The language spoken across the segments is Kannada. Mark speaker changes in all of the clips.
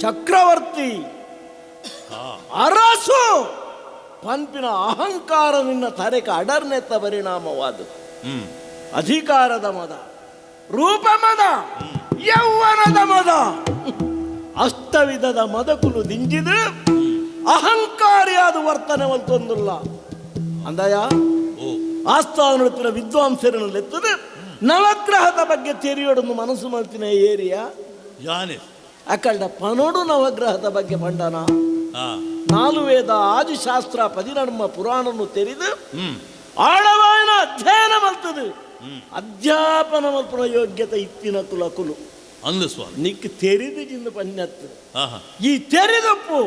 Speaker 1: ಚಕ್ರವರ್ತಿ ಅರಸು ಪಂಪಿನ ಅಹಂಕಾರ ನಿನ್ನ ತರೆಕ ಅಡರ್ನೆತ್ತ ಪರಿಣಾಮವಾದು. ಅಧಿಕಾರದ ಮದ, ರೂಪ ಮದ, ಯೌವನದ ಮದ, ಅಷ್ಟವಿಧದ ಮದಕುಲು ದಿಂಜಿದು ಅಹಂಕಾರಿಯಾದ ವರ್ತನೆ ಒಂದೊಂದಿಲ್ಲ ಅಂದಯ ಆಸ್ಥಾನದ ವಿದ್ವಾಂಸರನ್ನೆತ್ತದೆ ನವಗ್ರಹದ ಬಗ್ಗೆ ತೆರೆಯೋಡನ್ನು ಮನಸ್ಸು ಮಾಡ್ತೀನಿ ಏರಿಯಾ ಅಕಲ್ಡ ಪನೋಡು ನವಗ್ರಹದ ಬಗ್ಗೆ ಪಂಡನ ನಾಲು ವೇದ ಆದಿಶಾಸ್ತ್ರ 14 ಪುರಾಣನು ತೆರೆದು ಆಳವಾಯಿನ ಅಧ್ಯಯನ ಮಲ್ತದು ಅಧ್ಯಾಪನ ಮಲ್ಪನ ಯೋಗ್ಯತೆ ಇತ್ತಿನ ಕುಲಕುಲು ನಿಕ್ ತೆರೆದು ಜಿಂದು ಪನ್ಯತ್ತು ಈ ತೆರೆದಪ್ಪು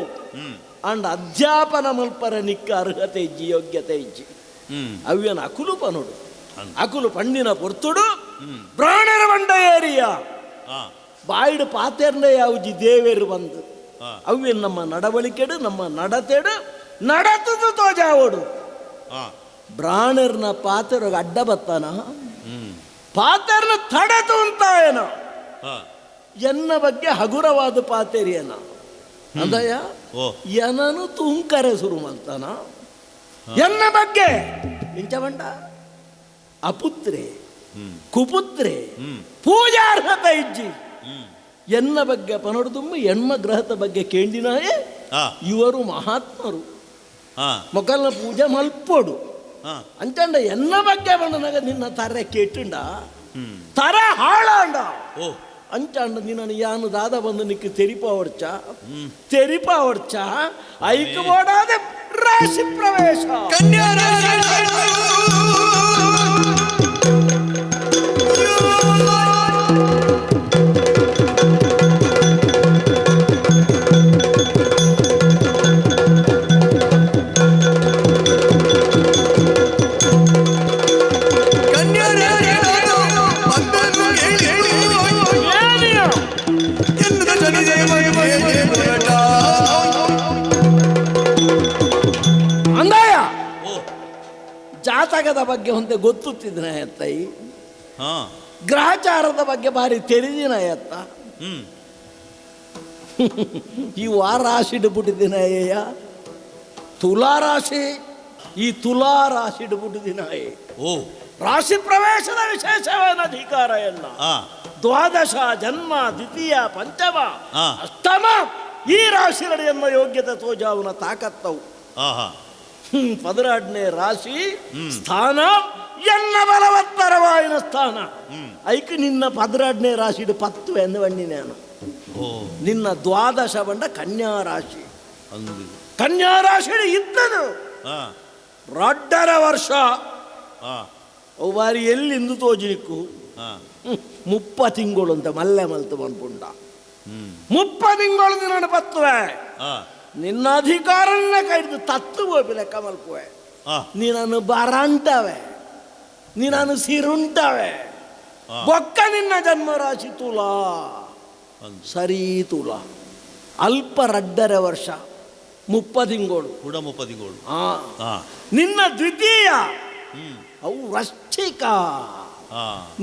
Speaker 1: ಅಂಡ್ ಅಧ್ಯಾಪನ ಮಲ್ಪರ ನಿಕ್ಕ ಅರ್ಹತೆ ಇಜ್ಜಿ ಯೋಗ್ಯತೆ ಇಜ್ಜಿ ಅವ್ಯನ ಅಕುಲು ಪನೋಡು ಅಕುಲು ಪಂಡಿನ ಪೊರ್ತುಡು ಪ್ರಾಣರ ಬಂಡ ಏರಿಯ ಬಾಯಿಡು ಪಾತೆರ್ನೆ ಯಾವ್ಜಿ ದೇವೇರು ಬಂದು ಅವ್ಯನ್ ನಮ್ಮ ನಡವಳಿಕೆಡು ನಮ್ಮ ನಡತೆಡು ನಡತದು ತೋಜಾವೋಡು ಬ್ರಾಣರ್ನ ಪಾತೆರ ಅಡ್ಡ ಬತ್ತಾನ ಪಾತೆರ್ನ ತಡೆದು ಅಂತ ಏನ ಎನ್ನ ಬಗ್ಗೆ ಹಗುರವಾದ ಪಾತೆರಿಯನ ಅಂದಯ್ಯ ಏನನು ತುಂಕರೆ ಶುರು ಮಾಡ್ತಾನ ಎನ್ನ ಬಗ್ಗೆ ಇಂಚ ಬಂಡ ಅಪುತ್ರೆ ಕುಪುತ್ರೆ ಪೂಜಾರ್ಹತೆ ಇಜ್ಜಿ ಎನ್ನ ಬಗ್ಗೆ ಪನೊಡ್ದುಮ್ಮ ಹೆಣ್ಮ ಗ್ರಹದ ಬಗ್ಗೆ ಕೇಂದಿನಾಯೇ ಇವರು ಮಹಾತ್ಮರು ಮೊಕಲ್ನ ಪೂಜೆ ಮಲ್ಪೋಡು ಅಂಚಂಡ ಎನ್ನ ಬಗ್ಗೆ ಬಂದನಾಗ ನಿನ್ನ ತರ ಕೇಟುಂಡ ತರ ಹಾಳಾಂಡ ಅಂಚಾಂಡ ನಿನ್ನ ಯಾನು ದಾದ ಬಂದು ನಿಕ್ಕೆ ತೆರಿಪ ಹೊಡ್ಚ ಐಕ ಓಡಾದ ರಾಶಿ ಪ್ರವೇಶ ಕನ್ಯಾ ಜಾತಕದ ಬಗ್ಗೆ ಹೊಂದೆ ಗೊತ್ತುತ್ತಿದ್ನ ಎತ್ತೈ ಗ್ರಹಚಾರದ ಬಗ್ಗೆ ಭಾರಿ ತೆರೆದಿನ ಎತ್ತ ಈ ವಾರ ರಾಶಿ ಇಡ್ಬಿಟ್ಟಿದ್ದೀನ ಅಯ್ಯ ತುಲಾರಾಶಿ ಈ ತುಲಾರಾಶಿ ಇಡ್ಬಿಟ್ಟಿದ್ದೀನ ರಾಶಿ ಪ್ರವೇಶದ ವಿಶೇಷವಾದ ಅಧಿಕಾರ ಎಲ್ಲ ದ್ವಾದಶ ಜನ್ಮ ದ್ವಿತೀಯ ಪಂಚಮ ಅಷ್ಟಮ ಈ ರಾಶಿಗಳೆನ್ನ ಯೋಗ್ಯತೆ ತೋಜಾವನ ತಾಕತ್ತವು 12ನೇ ರಾಶಿ ಸ್ಥಾನ ಎನ್ನ ಬಲವತ್ತರವಾಯಿನ ಸ್ಥಾನ ಐಕ್ ನಿನ್ನ 12ನೇ ರಾಶಿ 10 ಎಂದು ಬಣ್ಣಿನೇನು ನಿನ್ನ ದ್ವಾದಶ ಬಂಡ ಕನ್ಯಾ ರಾಶಿ ಕನ್ಯಾ ರಾಶಿ ಇದ್ದದು ರಡ್ಡರ ವರ್ಷ ಬಾರಿ ಎಲ್ಲಿಂದು ತೋಜಿನಿಕ್ಕು 30 ತಿಂಗಳು ಅಂತ ಮಲ್ಲೆ ಮಲ್ತು ಬಂದ್ಪುಂಡ 30 ತಿಂಗಳು ದಿನ ಬತ್ತುವೆ ನಿನ್ನ ಅಧಿಕಾರನ್ನ ಕೈದು ತತ್ತು ಗೋಪಿ ಲೆಕ್ಕ ಮಲ್ಪುವೆ ನೀನನ್ನು ಬರಂಟವೆ ನೀನನ್ನು ಸಿರುಂಟವೆ ಬೊಕ್ಕ ನಿನ್ನ ಜನ್ಮರಾಶಿ ತುಲಾ ಸರಿ ತುಲಾ ಅಲ್ಪ ರಡ್ಡರೆ ವರ್ಷ 30 ತಿಂಗಳು ಕೂಡ 30 ತಿಂಗಳು ನಿನ್ನ ದ್ವಿತೀಯ ಅವು ವೃಶ್ಚಿಕ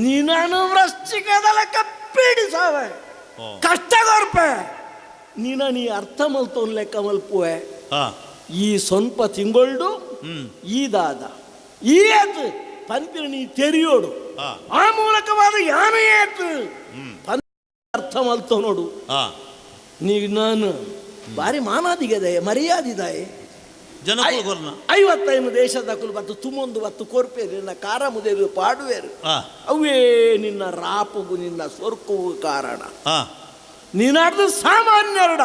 Speaker 1: ನೀನನ್ನು ವೃಶ್ಚಿಕದಲ್ಲ ಕಪ್ಪಿಡಿಸವೆ ಕಷ್ಟಗೊರ್ಪೆ ನೀ ಅರ್ಥ ಮಲ್ತೋನ್ ಲೆಕ್ಕ ಮಲ್ಪುವೆ ಈ ಸ್ವಲ್ಪ ತಿಂಗಳು ಈ ದಾದ ಈ ಏತು ಪಂಪಿನ ನೀ ತೆರೆಯೋಡು ಆ ಮೂಲಕವಾದ ಯಾನ ಏತು ಅರ್ಥ ಮಲ್ತೋ ನೋಡು ನೀ ನಾನು ಬಾರಿ ಮಾನಾದಿಗದೆ ಮರ್ಯಾದಿದಾಯೆ 55 ದೇಶದ ಕುಲು ಬತ್ತು ತುಮೊಂದು ಬತ್ತು ಕೊರ್ಪೇರು ನಿನ್ನ ಕಾರ ಮುದೇರು ಪಾಡುವೇರು ಅವೇ ನಿನ್ನ ರಾಪುಗು ನಿನ್ನ ಸ್ವರ್ಕವು ಕಾರಣ ನೀನಾಡ್ದು ಸಾಮಾನ್ಯರಡ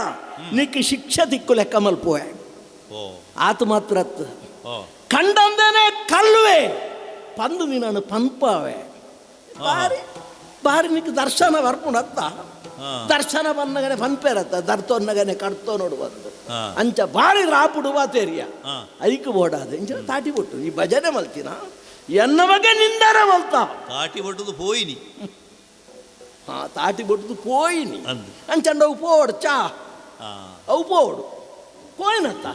Speaker 1: ನಿಕ್ಕೆ ಶಿಕ್ಷೆ ತಿಕ್ಕು ಲೆಕ್ಕ ಮಲ್ಪುವೆ ಆತು ಮಾತ್ರ ಕಂಡಂದೇನೆ ಕಲ್ಲುವೆ ಪಂದು ನೀನು ಪಂಪಾವೆ ಬಾರಿ ಬಾರಿ ನಿಕ್ಕೆ ದರ್ಶನ ಬರ್ಪುಣತ್ತ ದರ್ಶನ ಬಂದಗನೆ ಪಂಪೆರತ್ತ ದರ್ತೊನ್ನಗನೆ ಕಡ್ತೋ ನೋಡುವಂದು ಅಂಚ ಬಾರಿ ರಾಪುಡುವ ತೆರಿಯ ಐಕ್ ಬೋಡಾದ ಇಂಚ ತಾಟಿ ಬಿಟ್ಟು ಈ ಭಜನೆ ಮಲ್ತಿನ ಎನ್ನ ಬಗ್ಗೆ ನಿಂದನೆ ಮಲ್ತ
Speaker 2: ತಾಟಿ ಬಟ್ಟದು ಪೋಯಿನಿ
Speaker 1: ತಾಟಿ ಬಿಟ್ಟದು ಪೋಯಿನಿ ಅಂಚಂಡ ಅವು ಪೋಡು ಚಾ ಅವು ಪೋಡು ಪೋಯಿನತ್ತ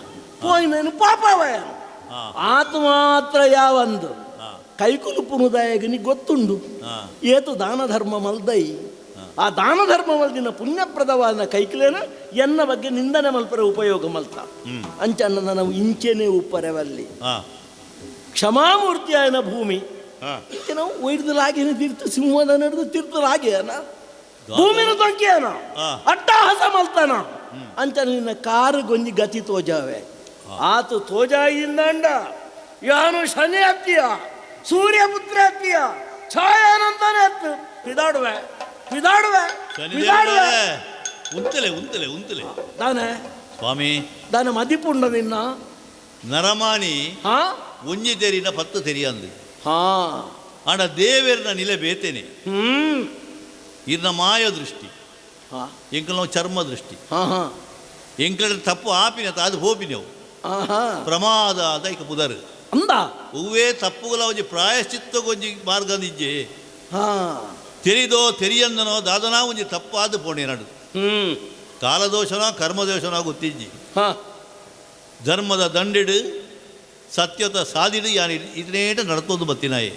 Speaker 1: ಪೋಯಿನ ಪಾಪವಯ ಆತ ಮಾತ್ರ ಯಾವಂದು ಕೈಕುಲು ಪುನುದಾಯಗನಿ ಗೊತ್ತುಂಡು ಏತು ದಾನ ಧರ್ಮ ಮಲ್ದೈ ಆ ದಾನ ಧರ್ಮ ಮಲ್ದಿನ ಪುಣ್ಯಪ್ರದವಾದ ಕೈಕಲೇನ ಎನ್ನ ಬಗ್ಗೆ ನಿಂದನೆ ಮಲ್ಪರ ಉಪಯೋಗ ಮಲ್ತ ಅಂಚನ್ನ ನಾವು ಇಂಚೆನೆ ಉಪ್ಪರವಲ್ಲಿ ಕ್ಷಮಾಮೂರ್ತಿಯಾಯನ ಭೂಮಿ ನಾವು ಒಯ್ದಲಾಗೇನೆ ತೀರ್ಥ ಸಿಂಹದ ನಡೆದು ತೀರ್ಥಲಾಗೇನ ಭೂಮಿನ ತೊಂಕಿಯನ ಅಟ್ಟಹಾಸ ಮಲ್ತಾನ ಅಂಚ ನಿನ್ನ ಕಾರು ಗೊಂಜಿ ಗತಿ ತೋಜಾವೆ ಆತು ತೋಜಾಯಿಂದ ಯಾನು ಶನಿ ಹತ್ತಿಯ ಸೂರ್ಯಪುತ್ರ ಹತ್ತಿಯ ಛಾಯಾನಂತಾನೆ ಹತ್ತು ಪಿದಾಡುವೆ
Speaker 2: ಉಂತಲೆ
Speaker 1: ದಾನೆ
Speaker 2: ಸ್ವಾಮಿ
Speaker 1: ದಾನ ಮದಿಪುಂಡ ನಿನ್ನ
Speaker 2: ನರಮಾನಿ ಒಂಜಿ ತೆರಿನ 10 ತೆರಿಯಂದು ಆಂಡ ದೇವೇರ್ನ ನಿಲೆ ಬೇತೇನೆ ಇರ್ನ ಮಾಯ ದೃಷ್ಟಿ ಎಂಕಲ್ ನಾವು ಚರ್ಮ ದೃಷ್ಟಿ ಎಂಕಲ ತಪ್ಪು ಆಪಿನ ಅದು ಹೋಪಿನೆವು ಪ್ರಮಾದ ಅದೈಕ ಪುದರ್
Speaker 1: ಅಂದ
Speaker 2: ಹೂವೇ ತಪ್ಪುಗಳ ಒಂಜಿ ಪ್ರಾಯಶ್ಚಿತ್ತ ಗೊಂಜಿ ಮಾರ್ಗದಿಜ್ಜೆ ತೆರಿದೋ ತೆರಿಯಂದನೋ ದಾದನಾ ಒಂಜಿ ತಪ್ಪಾದ ಪೋಣೆ ನಡು ಕಾಲದೋಷನೋ ಕರ್ಮದೋಷನೋ ಗೊತ್ತಿಜ್ಜಿ ಧರ್ಮದ ದಂಡಿಡು ಸತ್ಯದ ಸಾದಿಡು ಯಾನು ಇದನ್ನೇಟ ನಡ್ತೋದು ಬತ್ತಿನಾಯೆ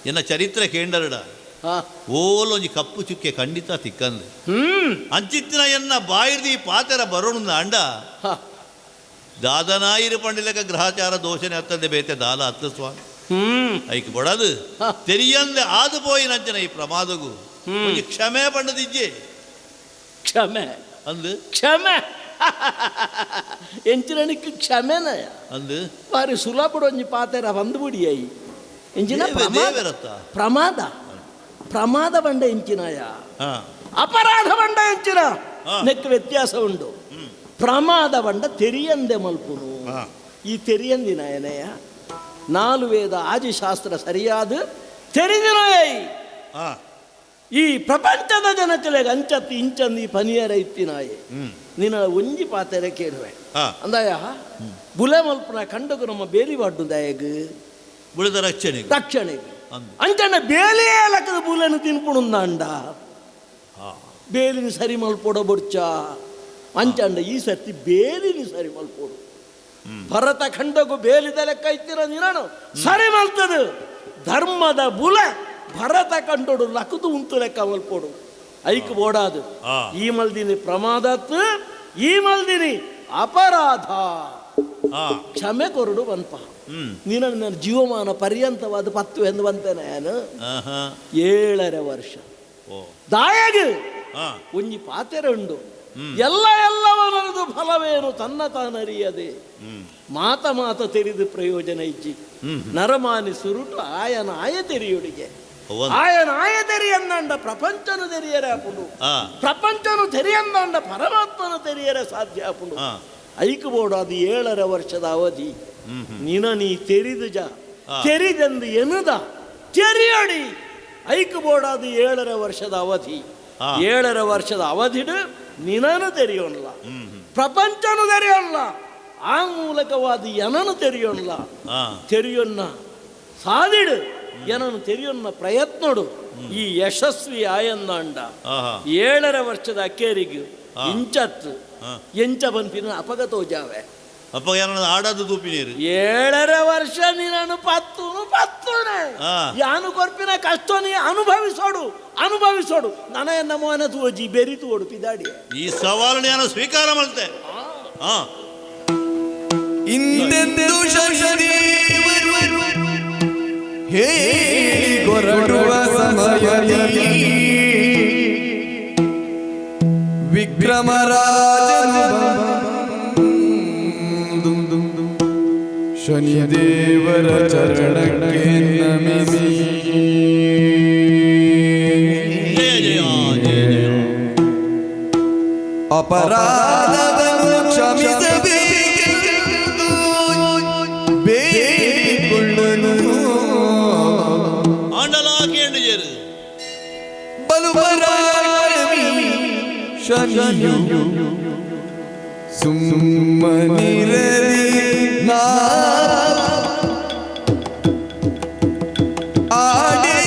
Speaker 2: ಎನ್ನ ಚರಿತ್ರೆ ಕೇಂಡರಡ ಓಲೊಂಜಿ ಕಪ್ಪು ಚುಕ್ಕೆ ಖಂಡಿತ ತಿಕ್ಕಂದು ಅಂಚಿತ್ತಿನ ಎನ್ನ ಬಾಯಿರ್ದಿ ಪಾತೆರ ಬರೋಣ ಅಂಡ ದಾದನಾಯಿರು ಪಂಡಿಲಕ ಗ್ರಹಚಾರ ದೋಷನೆ ಹತ್ತದೆ ಬೇತೆ ದಾಲ ಹತ್ತು ಸ್ವಾಮಿ ಐಕ್ ಬೊಡದು ತೆರಿಯಂದೆ ಆದು ಪೋಯಿನಂಚನ ಈ ಪ್ರಮಾದಗು ಕ್ಷಮೆ ಪಂಡದಿಜ್ಜೆ
Speaker 1: ಕ್ಷಮೆ
Speaker 2: ಅಂದು
Speaker 1: ಕ್ಷಮೆ ಎಂಚಿನಕ್ಕೆ ಕ್ಷಮೆನ ಅಂದು ಬಾರಿ ಸುಲಭಡೊಂಜಿ ಪಾತೆರ ಬಂದು ಬಿಡಿಯಾಯಿ ಎಂಚಿನ ಪ್ರಮಾದ ಬಂಡ ಎಂಚಿನಯ ಅಪರಾಧ ಬಂಡ ಎಂಚಿನ ನೆಕ್ ವ್ಯತ್ಯಾಸ ಉಂಡು ಪ್ರಮಾದ ಬಂಡ ತೆರಿಯಂದೆ ಮಲ್ಪುನು ಈ ತೆರಿಯಂದಿನ ಏನಯ್ಯ 4 ವೇದ ಆದಿಶಾಸ್ತ್ರ ಸರಿಯಾದ ತೆರಿದಿನಯ ಈ ಪ್ರಪಂಚದ ಜನಕಲೆಗೆ ಅಂಚತ್ತಿ ಇಂಚಂದು ಈ ಪನಿಯರ ಇತ್ತಿನಾಯೆ ನಿನ್ನ ಒಂಜಿ ಪಾತೆರೆ ಕೇಳುವೆ ಅಂದಾಯ ಬುಲೆ ಮಲ್ಪನ ಕಂಡಗು ನಮ್ಮ ಬೇಲಿ ಬಾಡು ದಯಗ್
Speaker 2: ಬುಳದ
Speaker 1: ರಕ್ಷಣೆಗೆ ಅಂಚಣ್ಣ ಬೇಲಿಯೇ ಲಕ್ಕದ ಬುಲೆನು ತಿನ್ಪುಣುಂದ ಅಂಡ ಬೇಲಿನ ಸರಿ ಮಲ್ಪೋಡ ಬೊಡ್ಚ ಅಂಚಂಡ ಈ ಸರ್ತಿ ಬೇಲಿನ ಸರಿ ಮಲ್ಪೋಡು ಭರತ ಖಂಡಗು ಬೇಲಿದ ಲೆಕ್ಕ ಇತ್ತಿರ ನೀನು ಸರಿ ಮಲ್ತದು ಧರ್ಮದ ಬುಲೆ ಭರತ ಕಂಡೋಡು ಲಕ್ಕದು ಉಂಟು ಲೆಕ್ಕ ಮಲ್ಪೋಡು ಐಕ್ ಬೋಡಾದು ಈ ಮಲ್ದಿನಿ ಪ್ರಮಾದತ್ ಈ ಮಲ್ದಿನಿ ಅಪರಾಧ ಕ್ಷಮೆ ಕೊರಡು ಬನ್ಪ ನೀನು ನನ್ನ ಜೀವಮಾನ ಪರ್ಯಂತವಾದ 10 ಎಂದು ಬಂತೇನೆ ನಾನು 7 ವರ್ಷ ದಾಯಗ ಒಂಜಿ ಪಾತೆರ ಉಂಡು ಎಲ್ಲವನದು ಫಲವೇನು ತನ್ನ ತಾನರಿಯದೆ ಮಾತ ತೆರಿದು ಪ್ರಯೋಜನ ಇಜ್ಜಿ ನರಮಾನಿ ಸುರುಟು ಆಯನ ಆಯ ತೆರಿಯುಡಿಗೆ ಆಯನ ಆಯ ತೆರಿಯಂದಂಡ ಪ್ರಪಂಚನು ತೆರಿಯರೆ ಆಪುಂಡು ಪ್ರಪಂಚನು ತೆರಿಯಂದಂಡ ಪರಮಾತ್ಮನು ತೆರಿಯರೆ ಸಾಧ್ಯ ಆಪುಂಡು ಐಕ್ ಬೋಡು ಅದು 7 ವರ್ಷದ ಅವಧಿ ನೀ ತೆರಿದು ತೆರಿದೆಂದು ಎನ್ನುದ ತೆರಿಯಡಿ ಐಕ್ ಬೋಡು ಅದು 7 ವರ್ಷದ ಅವಧಿ 7 ವರ್ಷದ ಅವಧಿಡು ನಿನನು ತೆರೆಯೋಲ್ಲ ಪ್ರಪಂಚನು ತೆರೆಯೋಲ್ಲ ಆ ಮೂಲಕವಾದ ಏನನು ತೆರೆಯೋಲ್ಲ ಸಾದಿಡು ಏನನ್ನು ತೆರೆಯೋನ್ನ ಪ್ರಯತ್ನಡು ಈ ಯಶಸ್ವಿ ಆಯಂದಾಂಡ 7 ವರ್ಷದ ಅಕ್ಕೇರಿಗೆ ಇಂಚತ್ತು ಎಂಚ ಬಂಪಿನ ಅಪಗತೋಜಾವೆ
Speaker 2: ಆಡದು ತೂಪಿನೀರು
Speaker 1: 7 ವರ್ಷ ನೀನು ಪತ್ತುನೆ ಯಾನು ಕೊರ್ಪಿನ ಕಷ್ಟ ನೀ ಅನುಭವಿಸೋಡು ನನ್ನ ಮೋಹನ ತೋಜಿ ಬೆರಿತು ಓಡು ಪಿದಾಡಿ
Speaker 2: ಈ ಸವಾಲು ನಾನು ಸ್ವೀಕಾರ ಮಾಡ್ತೆ
Speaker 3: ಇಂದೆಂದು ಹೇ ಹೊರಡುವ ಸಮಯದಲ್ಲಿ ವಿಕ್ರಮರಾಜನು ಶನಿದೇವರ ಚರಣಕ್ಕೆ ನಮಿಸಿ ಅಪರಾಧವನ್ನು ಕ್ಷಮಿಸಬೇಕೆಂದು ಬೇಡಿಕೊಳ್ಳನು
Speaker 2: ಆಂಡಲಾಕೇಂಡು
Speaker 3: ಬಲುಬರ ಶನಿಯು ಸುಮ್ಮನಿರಲಿ ನಾ ಆಡಿ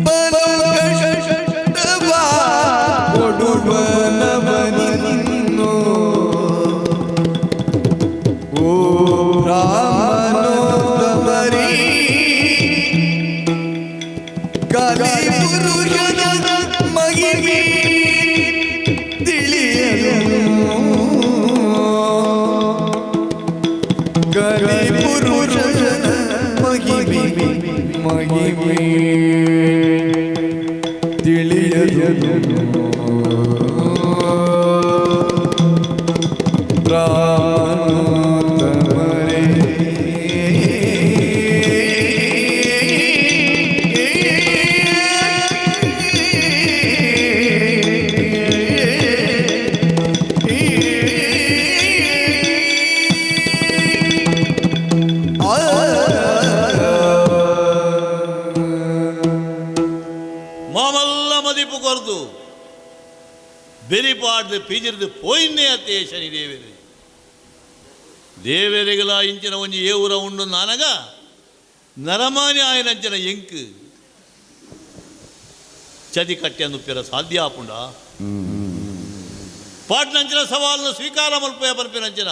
Speaker 3: ಬಲಗಷ್ಟವ ಕೊಡುವನವನಿನ್ನು ಓ ರಾಮನೋತ್ತಮರಿ ಕಲಿ ಪುರುಷನ ಮಗಿಮೆ ತಿಳಿಯಲು ಕಲಿ ಪುರುಷನ ಮಗಿಮೆ ತಿಳಿಯಲು ಪ್ರಾಣೋತ್ತಮರೇ
Speaker 2: மாமல்ல மதிப்பு கொர்து ಬೆರಿಪಾಡ್ದು ಪಿಜಿರ್ದು ಪೋಯಿನ್ನೇ ಅತ್ತೆ ಶನಿ ದೇವೇರಿ ದೇವೇರಿಗಳ ಇಂಚಿನ ಒಂಜಿ ಏವುರ ಉಂಡು ನನಗ ನರಮಾನಿ ಆಯನಂಚಿನ ಎಂಕು ಚದಿ ಕಟ್ಟಿ ಅಂದುಪ್ಪಿರ ಸಾಧ್ಯ ಆಪುಂಡ ಪಾಟ್ನಂಚಿನ ಸವಾಲನ್ನು ಸ್ವೀಕಾರ ಮಲ್ಪಯ ಪನ್ಪಿನಂಚಿನ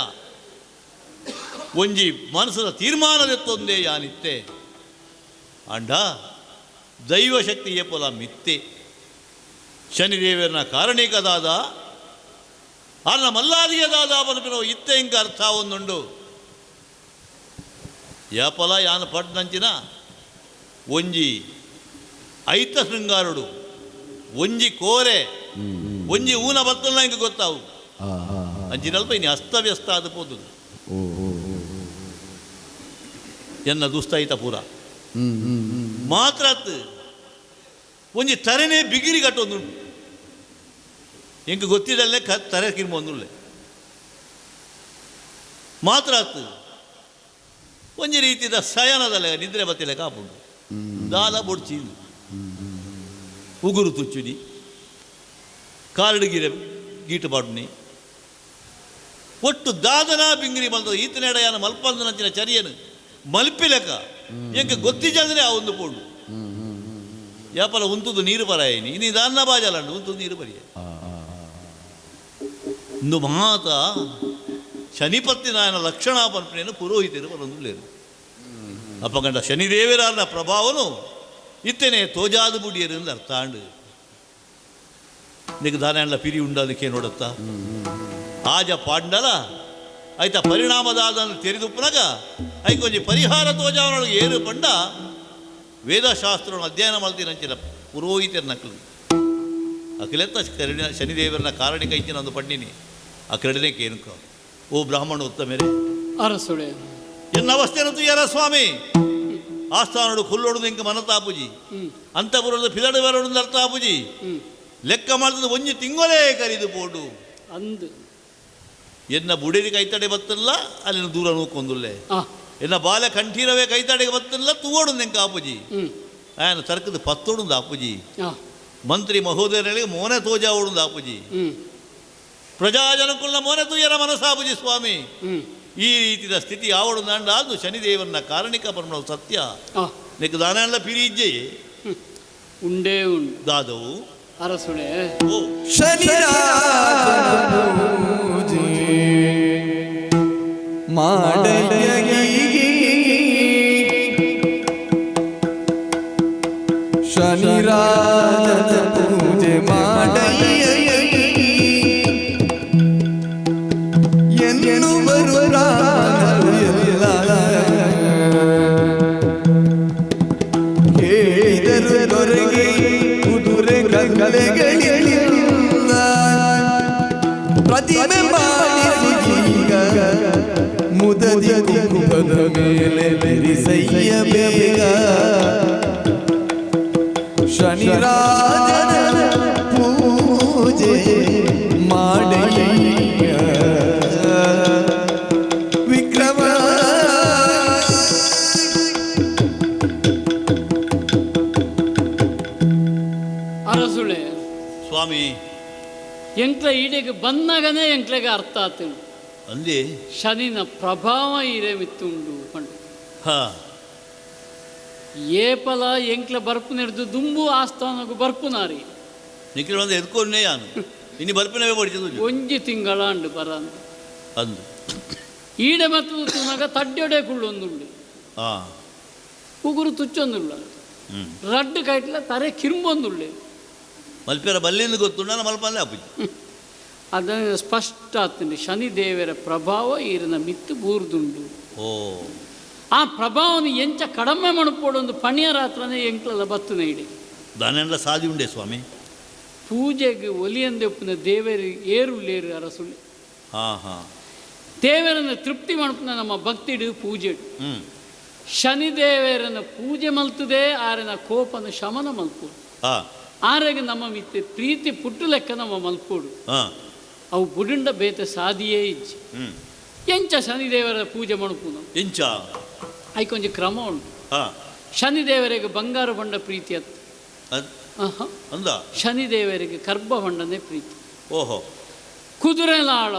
Speaker 2: ಒಂಜಿ ಮನಸ್ಸದ ತೀರ್ಮಾನದೆತ್ತೊಂದೇ ಯಾನಿತ್ತೆ ಅಂಡ ದೈವಶಕ್ತಿ ಏಪಲ ಮಿತ್ತೆ ಶನಿದೇವರನ್ನ ಕಾರಣಿಕದಾದ ಅನ್ನ ಮಲ್ಲಾದಿಯದಾದ ಪನ್ಪಿನ ಇತ್ತೆ ಇಂಕ ಅರ್ಥ ಒಂದುಂಡು ಯಾಪಲ ಯಾನ ಪಡ್ನಂಚಿನ ಒಂಜಿ ಐತ ಶೃಂಗಾರುಡು ಒಂಜಿ ಕೋರೆ ಒಂಜಿ ಊನ ಬತ್ತಲ್ಲ ಇಂಕ ಗೊತ್ತಾವು ಅಂಚಿನಲ್ಪ ಇನ್ನು ಅಸ್ತವ್ಯಸ್ತ ಅದು ಪೋದು ಎನ್ನ ದುಸ್ತೈತ ಪೂರ ಮಾತ್ರ ಒಂಜಿ ತರೆನೇ ಬಿಗಿರಿ ಕಟ್ಟೊಂದುಂಟು ಎಂಕ ಗೊತ್ತಿದ್ದಲ್ಲೇ ತರೆ ಕಿರ್ಮೊಂದುಳ್ಳೆ ಮಾತ್ರ ಒಂಜಿ ರೀತಿಯ ಶಯನದಲ್ಲ ನಿದ್ರೆ ಬತ್ತಿಲ್ಲ ಕಾಪುಂಡು ದಾಲ ಬೊಡ್ಚಿ ಉಗುರು ತುಚ್ಚುನಿ ಕಾರಡುಗಿರೆ ಗೀಟು ಪಾಡುನಿ ಒಟ್ಟು ದಾದನ ಬಿಂಗಿರಿ ಮಲ್ದ ಈತನೆಡೆಯನ ಮಲ್ಪಂದನಂಚಿನ ಚರಿಯನು ಮಲ್ಪಿಲೆಕ್ಕ ಎಂಕ ಗೊತ್ತಿಜಂದ್ರೆ ಆ ಒಂದು ಪೋಡು ಯಾಪಲ ಉಂತುದು ನೀರು ಬರಾಯಿನಿ ನೀ ದಾನ್ನ ಬಾಜಲಂಡು ಉಂತುದು ನೀರು ಬರಿಯ ಇಂದು ಮಾತ ಶನಿಪತ್ತಿ ನಾಯನ ಲಕ್ಷಣ ಪನ್ಪನೇನು ಪುರೋಹಿತರು ಬರೊಂದುಲ್ಲೇರು ಅಪ್ಪಗಂಡ ಶನಿದೇವರಾದ ಪ್ರಭಾವನು ಇತ್ತೇನೆ ತೋಜಾದು ಬುಡಿಯರು ಅರ್ಥ ಆಂಡು ನಿಮಗೆ ದಾನ ಪಿರಿ ಉಂಡದಕ್ಕೆ ನೋಡುತ್ತ ಆಜ ಪಾಂಡಲ ಆಯ್ತಾ ಪರಿಣಾಮದಾದ ತೆರೆದುಪ್ಪನಾಗ ಐಕೊಂಜಿ ಪರಿಹಾರ ತೋಜಾವನೊಳಗೆ ಏರು ಪಂಡ ವೇದಶಾಸ್ತ್ರವನ್ನು ಅಧ್ಯಯನ ಮಾಡ್ತೀನಂಚಿನ ಪುರೋಹಿತರ ನಕಲು ಅಖಿಲೆತ್ತ ಶನಿದೇವರನ್ನ ಕಾರಣಿಕ ಇಂಚಿನ ಒಂದು ಪಂಡಿನಿ ಆ ಕರಡನೆ ಕೇನುಕ ಓ ಬ್ರಾಹ್ಮಣ ಉತ್ತಮೇರೆ
Speaker 4: ಅರಸುಳೆ
Speaker 2: ಎನ್ನ ಅವಸ್ಥೆನಂತೂ ಯಾರ ಸ್ವಾಮಿ ಆಸ್ಥಾನೋಡು ಕುಲ್ಲೋಡುದು ಇಂಕ ಮನತಾಪುಜಿ ಅಂತಪುರದ ಪಿದಡು ಬರೋಡು ಅರ್ಥಾಪುಜಿ ಲೆಕ್ಕ ಮಾಡಿದ ಒಂಜಿ ತಿಂಗಳೇ ಕರಿದು ಪೋಡು
Speaker 4: ಅಂದು
Speaker 2: ಎನ್ನ ಬುಡೇರಿ ಕೈತಡೆ ಬತ್ತಲ್ಲ ಅಲ್ಲಿನ ದೂರ ನೂಕೊಂದುಲ್ಲೆ ಎನ್ನ ಬಾಲೆ ಕಂಠೀರವೇ ಕೈತಡೆಗೆ ಬತ್ತಲ್ಲ ತೂವೋಡು ಎಂಕ ಆಪುಜಿ ಆಯನ ತರ್ಕದ ಪತ್ತೋಡು ಆಪುಜಿ ಮಂತ್ರಿ ಮಹೋದಯರಿಗೆ ಮೋನೆ ತೋಜಾ ಓಡುದು ಆಪುಜಿ ಪ್ರಜಾಜನಕ್ಕುಳ್ಳ ಮೋನೆ ತೂಯರ ಮನಸ್ಸಾಪುಜಿ ಸ್ವಾಮಿ ಈ ರೀತಿಯ ಸ್ಥಿತಿ ಆವಡು ನಾಂಡ ಅದು ಶನಿದೇವರನ್ನ ಕಾರಣಿಕ ಪರಮ ಸತ್ಯ ನಿಕ್ ದಾನ ಪಿರಿಜ್ಜೆ
Speaker 4: ಉಂಡೇ ಉಂಡು
Speaker 2: ದಾದವು
Speaker 4: ಅರಸುಳೆ
Speaker 2: ಓ
Speaker 3: ಶನಿರಾಜ ಪೂಜೆ ಮಾಡಯ್ಯ ಎನ್ನುವರು ಹೇಳಿದರು ದೊರೆಗೆ ಕುದುರೆ ಕಲೆಗಳಿಲ್ಲ ಪ್ರತಿಮೆ ಮಾಡಿಸಿಗ ಮುದದಿ ಕುಂಕುಮದ ಮೇಲೆ ಬೆರಿಸಯ್ಯ ಬೇಗ ಶನಿರಾಜನ ಪೂಜೆ ಮಾಡಯ್ಯ ವಿಕ್ರಮ
Speaker 4: ಅರಸುಳೆ
Speaker 2: ಸ್ವಾಮಿ
Speaker 4: ಎಂಕ್ಲ ಈಡೆಗೆ ಬಂದಾಗನೇ ಎಂಕ್ಲೆಗೆ ಅರ್ಥ ಆತು
Speaker 2: ಅಂದಿ
Speaker 4: ಶನಿನ ಪ್ರಭಾವ ಈರೆ ಮಿತ್ತುಂಡು ಪಂಡ
Speaker 2: ಹಾ
Speaker 4: ಏಪಲ ಎಂಕ್ಲ ಬರ್ಪು ನೆಡ್ದು ದುಂಬು ಆಸ್ಥಾನಗೂ ಬರ್ಪುನಾರಿ
Speaker 2: ನಿಖಿಲ್ ಒಂದು ಎದ್ಕೊಂಡೇ ಯಾನು ಇನ್ನು ಬರ್ಪಿನವೇ ಪಡಿಸಿದ್ದು
Speaker 4: ಒಂಜಿ ತಿಂಗಳಾಂಡು ಬರಂದು
Speaker 2: ಅಂದು
Speaker 4: ಈಡೆ ಮತ್ತು ತುನಾಗ ತಡ್ಡೊಡೆ ಕುಳ್ಳೊಂದುಂಡು
Speaker 2: ಹಾ
Speaker 4: ಉಗುರು ತುಚ್ಚೊಂದುಳ್ಳ ರಡ್ಡು ಕೈಟ್ಲ ತರೆ ಕಿರುಂಬೊಂದುಳ್ಳೆ
Speaker 2: ಮಲ್ಪೆರ ಬಲ್ಲಿಂದ ಗೊತ್ತುಂಡ ಮಲ್ಪಲ್ಲೇ ಅಪ್ಪುಜಿ
Speaker 4: ಅದನ್ನು ಸ್ಪಷ್ಟ ಆಗ್ತದೆ ಶನಿದೇವರ ಪ್ರಭಾವ ಈರಿನ ಮಿತ್ತು ಬೂರ್ದುಂಡು
Speaker 2: ಓ
Speaker 4: ಆ ಪ್ರಭಾವನ ಎಂಚ ಕಡಿಮೆ ಮಣಪೋಡೊಂದು ಪಣಿಯ ರಾತ್ರನೇ ಎಂಕ್ಲದ ಬತ್ತುನ ಇಡಿ
Speaker 2: ದಾನೆಲ್ಲ ಸಾದಿ ಉಂಡೆ ಸ್ವಾಮಿ
Speaker 4: ಪೂಜೆಗೆ ಒಲಿಯಂದೆಪ್ಪನ ದೇವರಿಗೆ ಏರುಳ್ಳೇರು ಅರಸುಳ್ಳಿ
Speaker 2: ಹಾ ಹಾ
Speaker 4: ದೇವರನ್ನು ತೃಪ್ತಿ ಮಣಪನ ನಮ್ಮ ಭಕ್ತಿಡು ಪೂಜೆ
Speaker 2: ಹ್ಞೂ
Speaker 4: ಶನಿದೇವರನ್ನು ಪೂಜೆ ಮಲ್ತದೆ ಆರನ ಕೋಪನ ಶಮನ ಮಲ್ಪೋಡು
Speaker 2: ಹಾಂ
Speaker 4: ಆರೆಗೆ ನಮ್ಮ ಮಿತ್ತೆ ಪ್ರೀತಿ ಪುಟ್ಟು ಲೆಕ್ಕ ನಮ್ಮ ಮಲ್ಪೋಡು
Speaker 2: ಹಾಂ
Speaker 4: ಅವು ಬುಡುಂಡ ಬೇತೆ ಸಾದಿಯೇ ಇಜ್ಜಿ
Speaker 2: ಹ್ಞೂ
Speaker 4: ಎಂಚ ಶನಿದೇವರ ಪೂಜೆ ಮಣಪುನ
Speaker 2: ಇಂಚ
Speaker 4: ಐಕೊಂಜಿ ಕ್ರಮ ಉಂಟು
Speaker 2: ಹಾಂ
Speaker 4: ಶನಿದೇವರಿಗೆ ಬಂಗಾರ ಬಂಡ ಪ್ರೀತಿ ಅತ್ತ
Speaker 2: ಅಂದ
Speaker 4: ಶನಿದೇವರಿಗೆ ಕರ್ಬ ಬಂಡನೇ ಪ್ರೀತಿ
Speaker 2: ಓಹೋ
Speaker 4: ಕುದುರೆ ಲಾಳ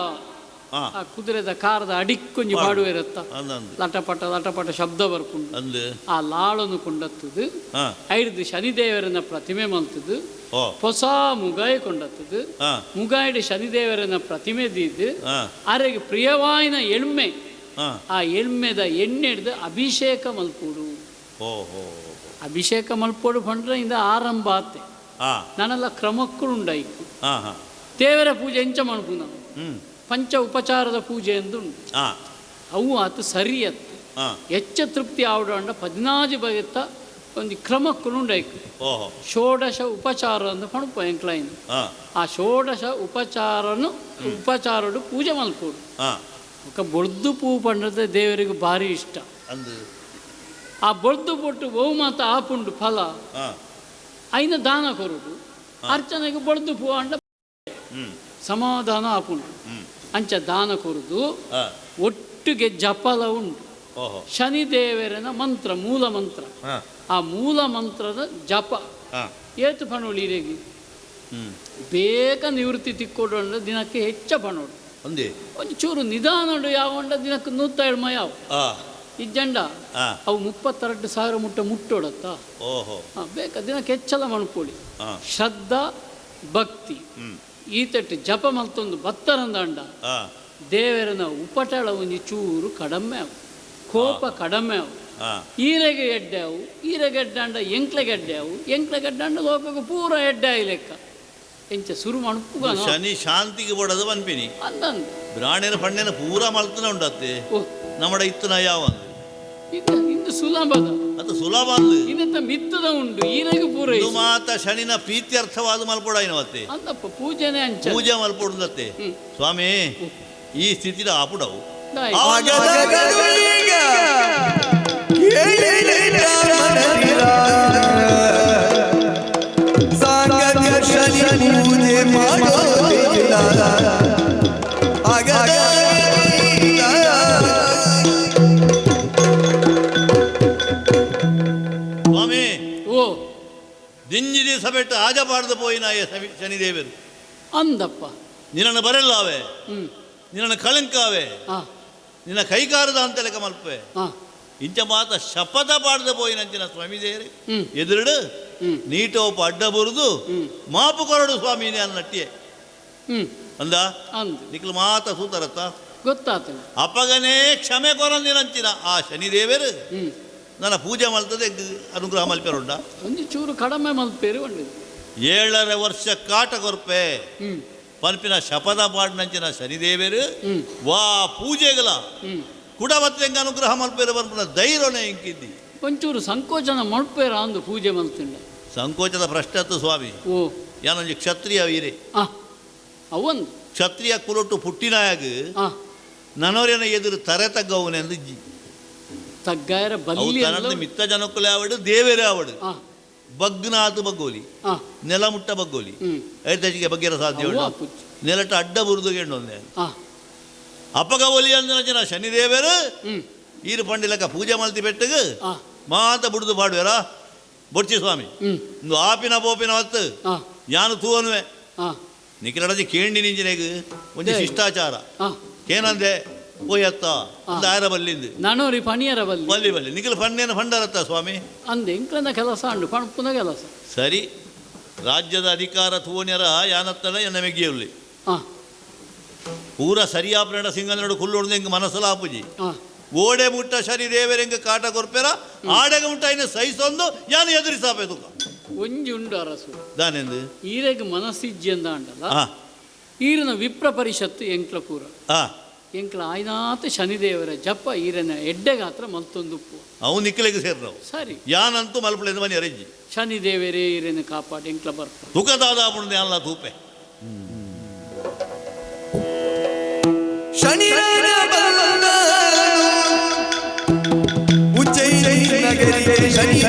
Speaker 2: ಹಾಂ
Speaker 4: ಆ ಕುದುರೆದ ಕಾರದ ಅಡಿಕ್ಕೊಂಜಿ ಬಾಡುವಿರತ್ತ
Speaker 2: ಅಂದಂದು
Speaker 4: ಲಟಪಟ ಶಬ್ದ ಬರ್ಕೊಂಡು
Speaker 2: ಅಂದು
Speaker 4: ಆ ಲಾಳನು ಕೊಂಡತ್ತದು
Speaker 2: ಹಾಂ
Speaker 4: ಐಡ್ದು ಶನಿದೇವರನ್ನ ಪ್ರತಿಮೆ ಮಲ್ತದು
Speaker 2: ಓ
Speaker 4: ಹೊಸ ಮುಗಾಯಿ ಕೊಂಡತ್ತದು
Speaker 2: ಹಾಂ
Speaker 4: ಮುಗಾಯಿಡು ಶನಿದೇವರನ್ನ ಪ್ರತಿಮೆ ದೀದು
Speaker 2: ಹಾಂ
Speaker 4: ಆರೆಗೆ ಪ್ರಿಯವಾಯಿನ ಎಣ್ಮೆ
Speaker 2: ಹಾಂ
Speaker 4: ಆ ಎಣ್ಮೆದ ಎಣ್ಣೆ ಹಿಡ್ದು ಅಭಿಷೇಕ ಮಲ್ಪುಡು
Speaker 2: ಓಹೋ
Speaker 4: ಅಭಿಷೇಕ ಮಲ್ಪೋಡು ಪಂಡ್ರೆ ಇಂದ ಆರಂಭ ಆತೆ
Speaker 2: ಹಾಂ
Speaker 4: ನಾನೆಲ್ಲ ಕ್ರಮಕ್ಕುಂಡಾಯ್ತು
Speaker 2: ಹಾಂ ಹಾಂ
Speaker 4: ದೇವರ ಪೂಜೆ ಎಂಚ ಮಲ್ಪು ನಾವು
Speaker 2: ಹ್ಞೂ
Speaker 4: ಪಂಚ ಉಪಚಾರದ ಪೂಜೆ ಎಂದುಂಡು
Speaker 2: ಹಾಂ
Speaker 4: ಅವು ಆತು ಸರಿ ಅತ್ತು
Speaker 2: ಹಾಂ
Speaker 4: ಹೆಚ್ಚ ತೃಪ್ತಿ ಆವಡ 14 ಬಗೆತ್ತ ಒಂದು ಕ್ರಮಕ್ಕುಂಡಾಯ್ತು
Speaker 2: ಓಹೋ
Speaker 4: ಷೋಡಶ ಉಪಚಾರ ಅಂತ ಪಣಪ ಎಂಕ್ಲೈನ್
Speaker 2: ಹಾಂ
Speaker 4: ಆ ಷೋಡಶ ಉಪಚಾರಡು ಪೂಜೆ ಮಲ್ಪೋಡು
Speaker 2: ಹಾಂ
Speaker 4: ఒక ಬೊಳ್ದು ಪೂ ಪಂಡ್ರೆ ದೇವರಿಗೆ ಭಾರಿ ಇಷ್ಟ
Speaker 2: ಅಂದು
Speaker 4: ಆ ಬೊಳ್ದು ಪೊಟ್ಟು ಬಹುಮತ ಆಪುಂಡು ಫಲ
Speaker 2: ಹಾಂ
Speaker 4: ಐನ ದಾನ ಕೊರುಡು ಅರ್ಚನೆಗೆ ಬೊಳ್ದು ಪೂ ಅಂಡ
Speaker 2: ಹ್ಞೂ
Speaker 4: ಸಮಾಧಾನ ಆಪುಂಡು
Speaker 2: ಹ್ಞೂ
Speaker 4: ಅಂಚ ದಾನ ಕೊರುದು
Speaker 2: ಹಾಂ
Speaker 4: ಒಟ್ಟಿಗೆ ಜಪಲ ಉಂಟು
Speaker 2: ಓಹೋ
Speaker 4: ಶನಿದೇವರನ ಮಂತ್ರ ಮೂಲ ಮಂತ್ರ
Speaker 2: ಹಾಂ
Speaker 4: ಆ ಮೂಲ ಮಂತ್ರದ ಜಪ
Speaker 2: ಹಾಂ
Speaker 4: ಏತು ಪಣೋಳಿರೆಗಿ
Speaker 2: ಹ್ಞೂ
Speaker 4: ಬೇಗ ನಿವೃತ್ತಿ ತಿಕ್ಕೊಡು ಅಂದ್ರೆ ದಿನಕ್ಕೆ ಹೆಚ್ಚ ಪಣೋಡು
Speaker 2: ಅಂದಿ
Speaker 4: ಒಂದು ಚೂರು ನಿಧಾನಡು ಯಾವಂಡ ದಿನಕ್ಕೆ 107 ಯಾವ
Speaker 2: ಹಾಂ
Speaker 4: ಇಜ್ಜಂಡ
Speaker 2: ಹಾಂ
Speaker 4: ಅವು 32,000 ಮುಟ್ಟೋಡತ್ತ
Speaker 2: ಓಹೋ
Speaker 4: ಬೇಕ ದಿನಕ್ಕೆ ಹೆಚ್ಚಲ ಮಣ್ಪೋಳಿ
Speaker 2: ಹಾಂ
Speaker 4: ಶ್ರದ್ಧಾ ಭಕ್ತಿ
Speaker 2: ಹ್ಞೂ
Speaker 4: ಈತಟ್ಟು ಜಪ ಮಲ್ತೊಂದು ಬತ್ತರಂದಂಡ
Speaker 2: ಹಾಂ
Speaker 4: ದೇವರನ ಉಪಟಳ ಒಂಜಿ ಚೂರು ಕಡಿಮೆ ಅವು ಕೋಪ ಕಡಿಮೆ ಅವು
Speaker 2: ಹಾಂ
Speaker 4: ಈರೆಗೆ ಎಡ್ಡೆ ಅವು ಈರೆಗೆ ಎಡ್ಡಾಂಡ ಎಂಕ್ಲೆಗೆ ಎಡ್ಡೆ ಅವು ಎಂಕ್ಲೆಗೆ ಎಡ್ಡಾಂಡ ಲೋಕಕ್ಕೆ ಪೂರ ಎಡ್ಡೆ ಆಯಿ ಲೆಕ್ಕ ಎಂಚ ಸುರು ಮಣುಪುಗ
Speaker 2: ಶನಿ ಶಾಂತಿಗೆ ಬಡದು ಪನ್ಪಿನಿ
Speaker 4: ಅಂದಂದು
Speaker 2: ಬ್ರಾಣಿನ ಪಣ್ಣೆನ ಪೂರ ಮಲ್ತನ ಉಂಡತ್ತೆ
Speaker 4: ಓ
Speaker 2: ನಮ್ಮಡ ಇತ್ತನ ಯಾವಂದು
Speaker 4: ಇಂದು ಸುಲಭದ
Speaker 2: ಅದು ಸುಲಭ ಅಂದು
Speaker 4: ಇನ್ನೆಂತ ಮಿತ್ತದ ಉಂಡು ಈರೆಗೆ ಪೂರ
Speaker 2: ಇದು ಮಾತ ಶನಿನ ಪ್ರೀತ್ಯರ್ಥವಾದ ಮಲ್ಪೊಡ ಏನವತ್ತೆ
Speaker 4: ಅಂದಪ್ಪ ಪೂಜೆನೆ ಅಂಚ
Speaker 2: ಪೂಜೆ ಮಲ್ಪೊಡದತ್ತೆ
Speaker 4: ಹ್ಮ್.
Speaker 2: ಸ್ವಾಮಿ ಈ ಸ್ಥಿತಿದ ಆಪುಡವು
Speaker 4: ದಾಯಿ.
Speaker 3: ಆಗದಗದುಳಿಗ ಕೇಳಿದ ಮನದಿರ ಸಾಂಗತ್ಯ ಶನಿ ಪೂಜೆ ಮಾಡೋದಿಲ್ಲ
Speaker 2: ಸ್ವಾಮಿ
Speaker 4: ಓ
Speaker 2: ದಿಂಜಿ ದಿವಸ ಬಿಟ್ಟು ಆಜಬಾರ್ದು ಪೋಯಿನಾಯ ಶನಿದೇವರು
Speaker 4: ಅಂದಪ್ಪ
Speaker 2: ನಿನ್ನನ್ನು ಬರಲ್ಲಾವೆ
Speaker 4: ಹ್ಮ್
Speaker 2: ನಿನ್ನನ್ನು ಕಳಂಕಾವೆ
Speaker 4: ಹಾ
Speaker 2: ನಿನ್ನ ಕೈಕಾರದ ಅಂತ ಲೆಕ್ಕ ಮಲ್ಪೆ
Speaker 4: ಹಾ
Speaker 2: ಇಂಚ ಮಾತ ಶಪಥ ಪಾಡ್ದು ಪೋಯಿನಂಚಿನ ಸ್ವಾಮಿ ದೇವರೇ
Speaker 4: ಹ್ಮ್
Speaker 2: ಎದುರುಡು
Speaker 4: ಹ್ಮ್
Speaker 2: ನೀಟೋಪ ಅಡ್ಡ ಬರುದು
Speaker 4: ಹ್ಮ್
Speaker 2: ಮಾಪು ಕೊರಡು ಸ್ವಾಮಿ ಅನ್ನ ನಟ್ಟಿಯೇ
Speaker 4: ಹ್ಮ್
Speaker 2: ಅಂದ
Speaker 4: ಅಂದು
Speaker 2: ನಿಕ್ಲು ಮಾತ ಸೂತರತ್ತ
Speaker 4: ಗೊತ್ತಾತ
Speaker 2: ಅಪ್ಪಗನೇ ಕ್ಷಮೆ ಕೊರಂದಿನಂಚಿನ ಆ ಶನಿದೇವರು
Speaker 4: ಹ್ಮ್
Speaker 2: ನನ್ನ ಪೂಜೆ ಮಲ್ತದೆ ಅನುಗ್ರಹ ಮಲ್ಪೆರುಂಡ
Speaker 4: ಒಂದು ಚೂರು ಕಡಿಮೆ ಮಲ್ಪೇರಿ ಒಳ್ಳೆದು
Speaker 2: 7 ವರ್ಷ ಕಾಟ ಕೊರ್ಪೆ
Speaker 4: ಹ್ಮ್
Speaker 2: ಪನ್ಪಿನ ಶಪಥ ಪಾಡಿನಂಚಿನ ಶನಿದೇವರು
Speaker 4: ಹ್ಮ್
Speaker 2: ವಾ ಪೂಜೆಗಳ
Speaker 4: ಹ್ಮ್
Speaker 2: ಕುಡವತ್ತೆಂಗ ಅನುಗ್ರಹ ಮಲ್ಪೇರು ಪನ್ಪಿನ ಧೈರ್ಯನೇ ಇಂಕಿದ್ದಿ
Speaker 4: ಒಂಚೂರು ಸಂಕೋಚನ ಮಲ್ಪೇರ ಅಂದು ಪೂಜೆ ಮಲ್ತಿಂಡ
Speaker 2: ಸಂಕೋಚದ ಪ್ರಶ್ನತ್ತು ಸ್ವಾಮಿ
Speaker 4: ಓ
Speaker 2: ಯಾನೊಂಜಿ ಕ್ಷತ್ರಿಯ ವೀರೆ
Speaker 4: ಆ ಅವಂದು
Speaker 2: ಕ್ಷತ್ರಿಯ ಕುಲೊಟ್ಟು ಪುಟ್ಟಿನಾಯಾಗ
Speaker 4: ಆ
Speaker 2: ನನೋರಿನ ಎದುರು ತರೆ ತಗ್ಗವನೆಂದು
Speaker 4: ತಗ್ಗಾಯರ
Speaker 2: ಅವು
Speaker 4: ಬಲ್ಲಿ
Speaker 2: ತನದ್ದು ಮಿತ್ತ ಜನಕ್ಕುಲೆ ಆವಡು ದೇವೇರೇ ಆವಡು
Speaker 4: ಆ
Speaker 2: ಬಗ್ನಾತು ಬಗ್ಗೋಲಿ
Speaker 4: ಆ
Speaker 2: ನೆಲ ಮುಟ್ಟ ಬಗ್ಗೋಲಿ
Speaker 4: ಹ್ಮ್
Speaker 2: ಐತಚಿಗೆ ಬಗ್ಗೆರ ಸಾಧ್ಯ
Speaker 4: ಅವ್ವ
Speaker 2: ಉಂಟು
Speaker 4: ಪುಚ್ಚ
Speaker 2: ನೆಲಟ ಅಡ್ಡ ಬುರುದುಗೆಂಡೊಂದೆ
Speaker 4: ಆ
Speaker 2: ಅಪ್ಪಗ ಒಲಿ ಅಂದಿನ ಜನ ಶನಿದೇವರು
Speaker 4: ಹ್ಮ್
Speaker 2: ಈರು ಪಂಡಿಲಕ ಪೂಜೆ ಮಲ್ತಿ ಬೆಟ್ಟಗ
Speaker 4: ಆ
Speaker 2: ಮಾತ ಬುಡ್ದು ಪಾಡುವೆರ ಬೊಡ್ಚಿ ಸ್ವಾಮಿ
Speaker 4: ಹ್ಮ್
Speaker 2: ಒಂದು ಆಪಿನ ಬೋಪಿನ ಹೊತ್ತು
Speaker 4: ಆ
Speaker 2: ಯಾನು ತೂವನುವೆ
Speaker 4: ಆ
Speaker 2: ನಿಖಿಲಡಜಿ ಕೇಂಡಿ ನಿಂಜಿನೆಗ್ ಒಂಜಿ ಶಿಷ್ಟಾಚಾರ
Speaker 4: ಆ
Speaker 2: ಏನಂದೆ ಪೋಯತ್ತ ಆರ ಬಲ್ಲಿಂದು
Speaker 4: ನಾನೋರಿ ಪಣಿಯರ ಬಲ್ಲಿ
Speaker 2: ಬಲ್ಲಿ ಬಲ್ಲಿ ನಿಖಿಲ ಫಣ್ಣೇನು ಫಂಡರತ್ತ ಸ್ವಾಮಿ
Speaker 4: ಅಂದೆ ಇಂಕ್ಲನ ಕೆಲಸ ಅಂಡು ಪಣಪುನ ಕೆಲಸ
Speaker 2: ಸರಿ ರಾಜ್ಯದ ಅಧಿಕಾರ ತೂವನ್ಯರ ಯಾನತ್ತಡ ಎನ್ನ ಮೆಗ್ಗಿಯಲ್ಲಿ
Speaker 4: ಆ
Speaker 2: ಪೂರ ಸರಿಯಾಪರಣ ಸಿಂಗನಡು ಕುಲ್ಲೊಡ್ದು ಹೆಂಗೆ ಮನಸ್ಸಲ ಆಪುಜಿ
Speaker 4: ಆ
Speaker 2: ಓಡೆ ಮುಟ್ಟ ಶರಿ ದೇವರೆಂಗ ಕಾಟ ಕೊರ್ಪೆರ ಆಡೆಗ ಮುಟ್ಟ ಇನ್ನು ಸಹಿಸೊಂದು ಯಾನು ಎದುರಿಸಾಪೆ ತುಕ
Speaker 4: ಒಂಜಿ ಉಂಡು ಅರಸು
Speaker 2: ದಾನೆಂದು
Speaker 4: ಈರೆಗ್ ಮನಸ್ಸಿಜ್ಜಿ ಅಂದ ಅಂಡಲ್ಲ
Speaker 2: ಆ
Speaker 4: ಈರಿನ ವಿಪ್ರ ಪರಿಷತ್ತು ಎಂಕ್ಲ ಪೂರ
Speaker 2: ಆ
Speaker 4: ಎಂಕ್ಲ ಆಯ್ನಾತ ಶನಿದೇವರ ಜಪ ಈರನ ಎಡ್ಡೆಗಾತ್ರ ಮಲ್ತೊಂದುಪ್ಪು
Speaker 2: ಅವು ನಿಖಿಲಿಗೆ ಸೇರ್ನವು
Speaker 4: ಸರಿ
Speaker 2: ಯಾನಂತೂ ಮಲ್ಪಳೆಂದು ಮನೆ ಅರೆಜ್ಜಿ
Speaker 4: ಶನಿದೇವರೇ ಈರನ ಕಾಪಾಡಿ ಎಂಕ್ಲ ಬರ್ಪ
Speaker 2: ತುಕದಾದ ಪುಣ್ಯ ಅಲ್ಲ ತೂಪೆ
Speaker 3: ಶನಿ ಉಜ್ಜಯಿನಿ ನಗರಿ ಶನಿ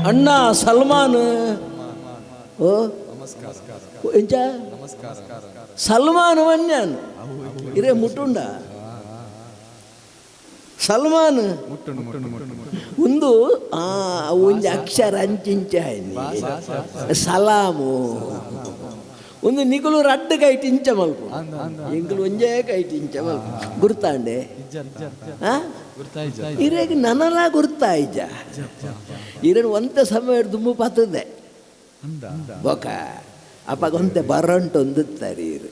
Speaker 1: ಅಣ್ಣ ಸಲ್ಮಾನ್ ಓ ಎಂಚ ಸಲ್ಮಾನ್ ವನ್ಯಾನ್ ಇರೇ ಮುಟ್ಟುಂಡ ಸಲ್ಮಾನ್ ಒಂದು ಒಂಜಿ ಅಕ್ಷರ ಅಂಚಿಂಚ ಸಲಾಮು ಒಂದು ನಿಗುಲು ರಡ್ಡು ಕೈಟ್ ಇಂಚ ಮಲ್ಪು ಎಂಗುಲು ಒಂಜೇ ಕೈಟ್ ಇಂಚ ಮಲ್ಪು ಗುರ್ತಾಂಡೆ ಇರೇಗ ನನಲ ಗುರ್ತಾಯ್ಜ ಇರನ್ ಒಂತ ಸಮಯ ದುಮ್ಮು ಪತ್ತದೆ ಬೊಕ ಅಪ್ಪಾಗ ಒಂತೆ ಬರಂಟು ಒಂದುತ್ತಾರೆ ಇರು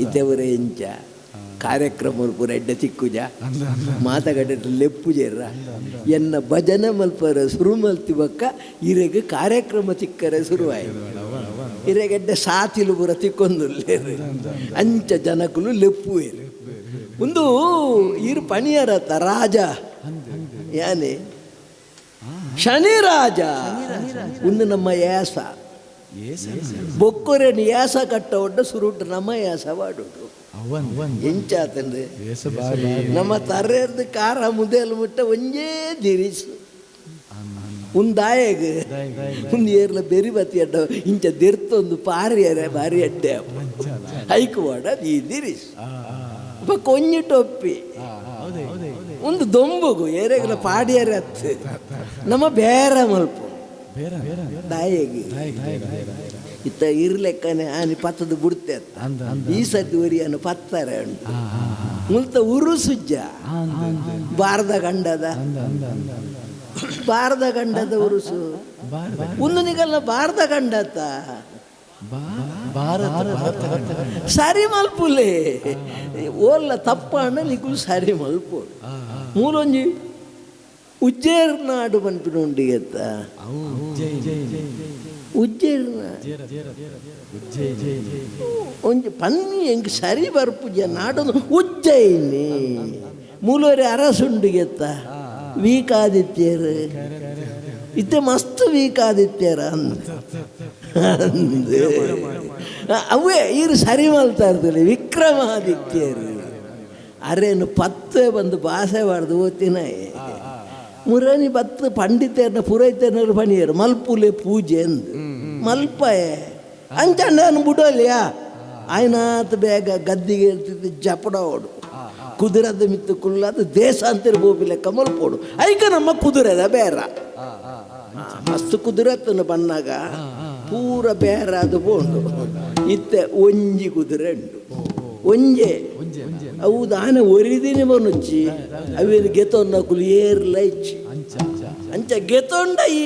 Speaker 1: ಇತ್ತೆವರೇ ಇಂಚ ಕಾರ್ಯಕ್ರಮ ಪೂರ ಎಡ್ಡೆ ತಿಕ್ಕುಜ ಮಾತಗಡ್ಡೆ ಲೆಪ್ಪುಜೆರ್ರ ಎನ್ನ ಭಜನೆ ಮಲ್ಪರ ಶುರು ಮಲ್ತಿ ಬೊಕ್ಕ ಇರೆಗ್ ಕಾರ್ಯಕ್ರಮ ತಿಕ್ಕರೆ ಶುರುವಾಯಿತು ಇರೆಗೆಡ್ಡೆ ಸಾತಿಲು ಪೂರ ತಿಕ್ಕೊಂದುಲ್ಲೇರು ಅಂಚ ಜನಕುಲು ಲೆಪ್ಪುವೇರು ಒಂದು ಇರು ಪಣಿಯರತ್ತ ರಾಜ ಯಾನೆ ಶನಿ ರಾಜ ಒಂದು ನಮ್ಮ ಯಾಸ ಬೊಕ್ಕೊರೆನ್ ಯಾಸ ಕಟ್ಟ ಒಡ್ಡ ಸುರುಟ್ಟು ನಮ್ಮ ಯಾಸ ವಾಡುಡು ಎಂಚಾತಂದ್ರೆ ನಮ್ಮ ತರ್ರೆರ್ದು ಕಾರ ಮುದೇಲು ಮುಟ್ಟ ಒಂಜೇ ದಿರಿಸು ದಾಯಗ್ ಒಂದು ಏರ್ಲ ಬೆರಿ ಬತ್ತಿ ಅಡ್ಡ ಇಂಚ ದೆರ್ತೊಂದು ಪಾರಿಯರೆ ಬಾರಿ ಅಡ್ಡೆ ಹೈಕು ವಾಡ ಈ ದಿರಿಸು ಕೊಂಜಿ ಟೊಪ್ಪಿ ಒಂದು ದೊಂಬುಗು ಏರೆಗಲ ಪಾಡಿಯರೆ ಹತ್ತು ನಮ್ಮ ಬೇರೆ ಮಲ್ಪು ದಾಯಗಿ ಇತ್ತ ಇರ್ಲೆಕ್ಕನೆ ಆನಿ ಪತ್ತದು ಬಿಡ್ತೆ ಈ ಸತಿ ಒರಿಯನ್ನು ಪತ್ತಾರೆ ಉಂಟು ಮುಲ್ತ ಉರುಸುಜ್ಜ ಬಾರದ ಗಂಡದ ಉರುಸು ಒಂದು ನಿಗಲ್ಲ ಬಾರದ ಗಂಡತ್ತ ಸರಿ ಮಲ್ಪುಲೆ ಓಲ್ಲ ತಪ್ಪಣ್ಣ ನಿಗುಲು ಸರಿ ಮಲ್ಪು ಮೂಲೊಂಜಿ ಉಜ್ಜೇರ್ ನಾಡು ಮನ್ಪಿನುಂಡಿ ಎತ್ತ ಉಜ್ಜೇರ್ನ ಒಂಜಿ ಪನ್ನಿ ಎಂಗ್ ಸರಿ ಬರ್ಪುಜ ನಾಡೊಂದು ಉಜ್ಜಯಿನಿ ಮೂಲೋರಿ ಅರಸುಂಡು ಎತ್ತ ವೀಕಾದಿತ್ಯರು ಇತ್ತೆ ಮಸ್ತ್ ವೀಕಾದಿತ್ಯರ ಅವೇ ಇರು ಸರಿ ಮಲ್ತಾ ಇರ್ತದೆ ವಿಕ್ರಮಾದಿತ್ಯರು ಅರೇನು ಪತ್ತೆ ಬಂದು ಭಾಷೆ ಬಾರ್ದು ಓದ್ತಿನ ಮುರನಿ ಬತ್ತು ಪಂಡಿತರನ್ನ ಪುರೋಹಿತನರು ಪಣಿಯರು ಮಲ್ಪುಲೆ ಪೂಜೆ ಅಂದು ಮಲ್ಪಯೆ ಅಂಚಂಡನು ಬಿಡೋಲಿಯಾ ಆಯ್ನಾತ್ ಬೇಗ ಗದ್ದಿಗೆ ಇರ್ತಿದ್ದು ಜಪಡ ಓಡು ಕುದುರದ ಮಿತ್ತು ಕುಲ್ಲದು ದೇಶಾಂತರ ಬೋಬಿ ಲೆಕ್ಕ ಮಲ್ಪೋಡು ಐಕ ನಮ್ಮ ಕುದುರೆದ ಬೇರ ಮಸ್ತ್ ಕುದುರೆತ್ತನು ಬನ್ನಾಗ ಪೂರ ಬೇರ ಅದು ಬೋಂಡು ಇತ್ತೆ ಒಂಜಿ ಕುದುರೆ ಉಂಡು ಒಂಜೆ ಅವು ಆನೆ ಒರಿದಿನಿ ಬನುಚ್ಚಿ ಅವೇನು ಗೆತೊಂಡ ಕುಲು ಏರ್ಲ ಇಚ್ಚಿ ಅಂಚ ಗೆತೊಂಡ ಈ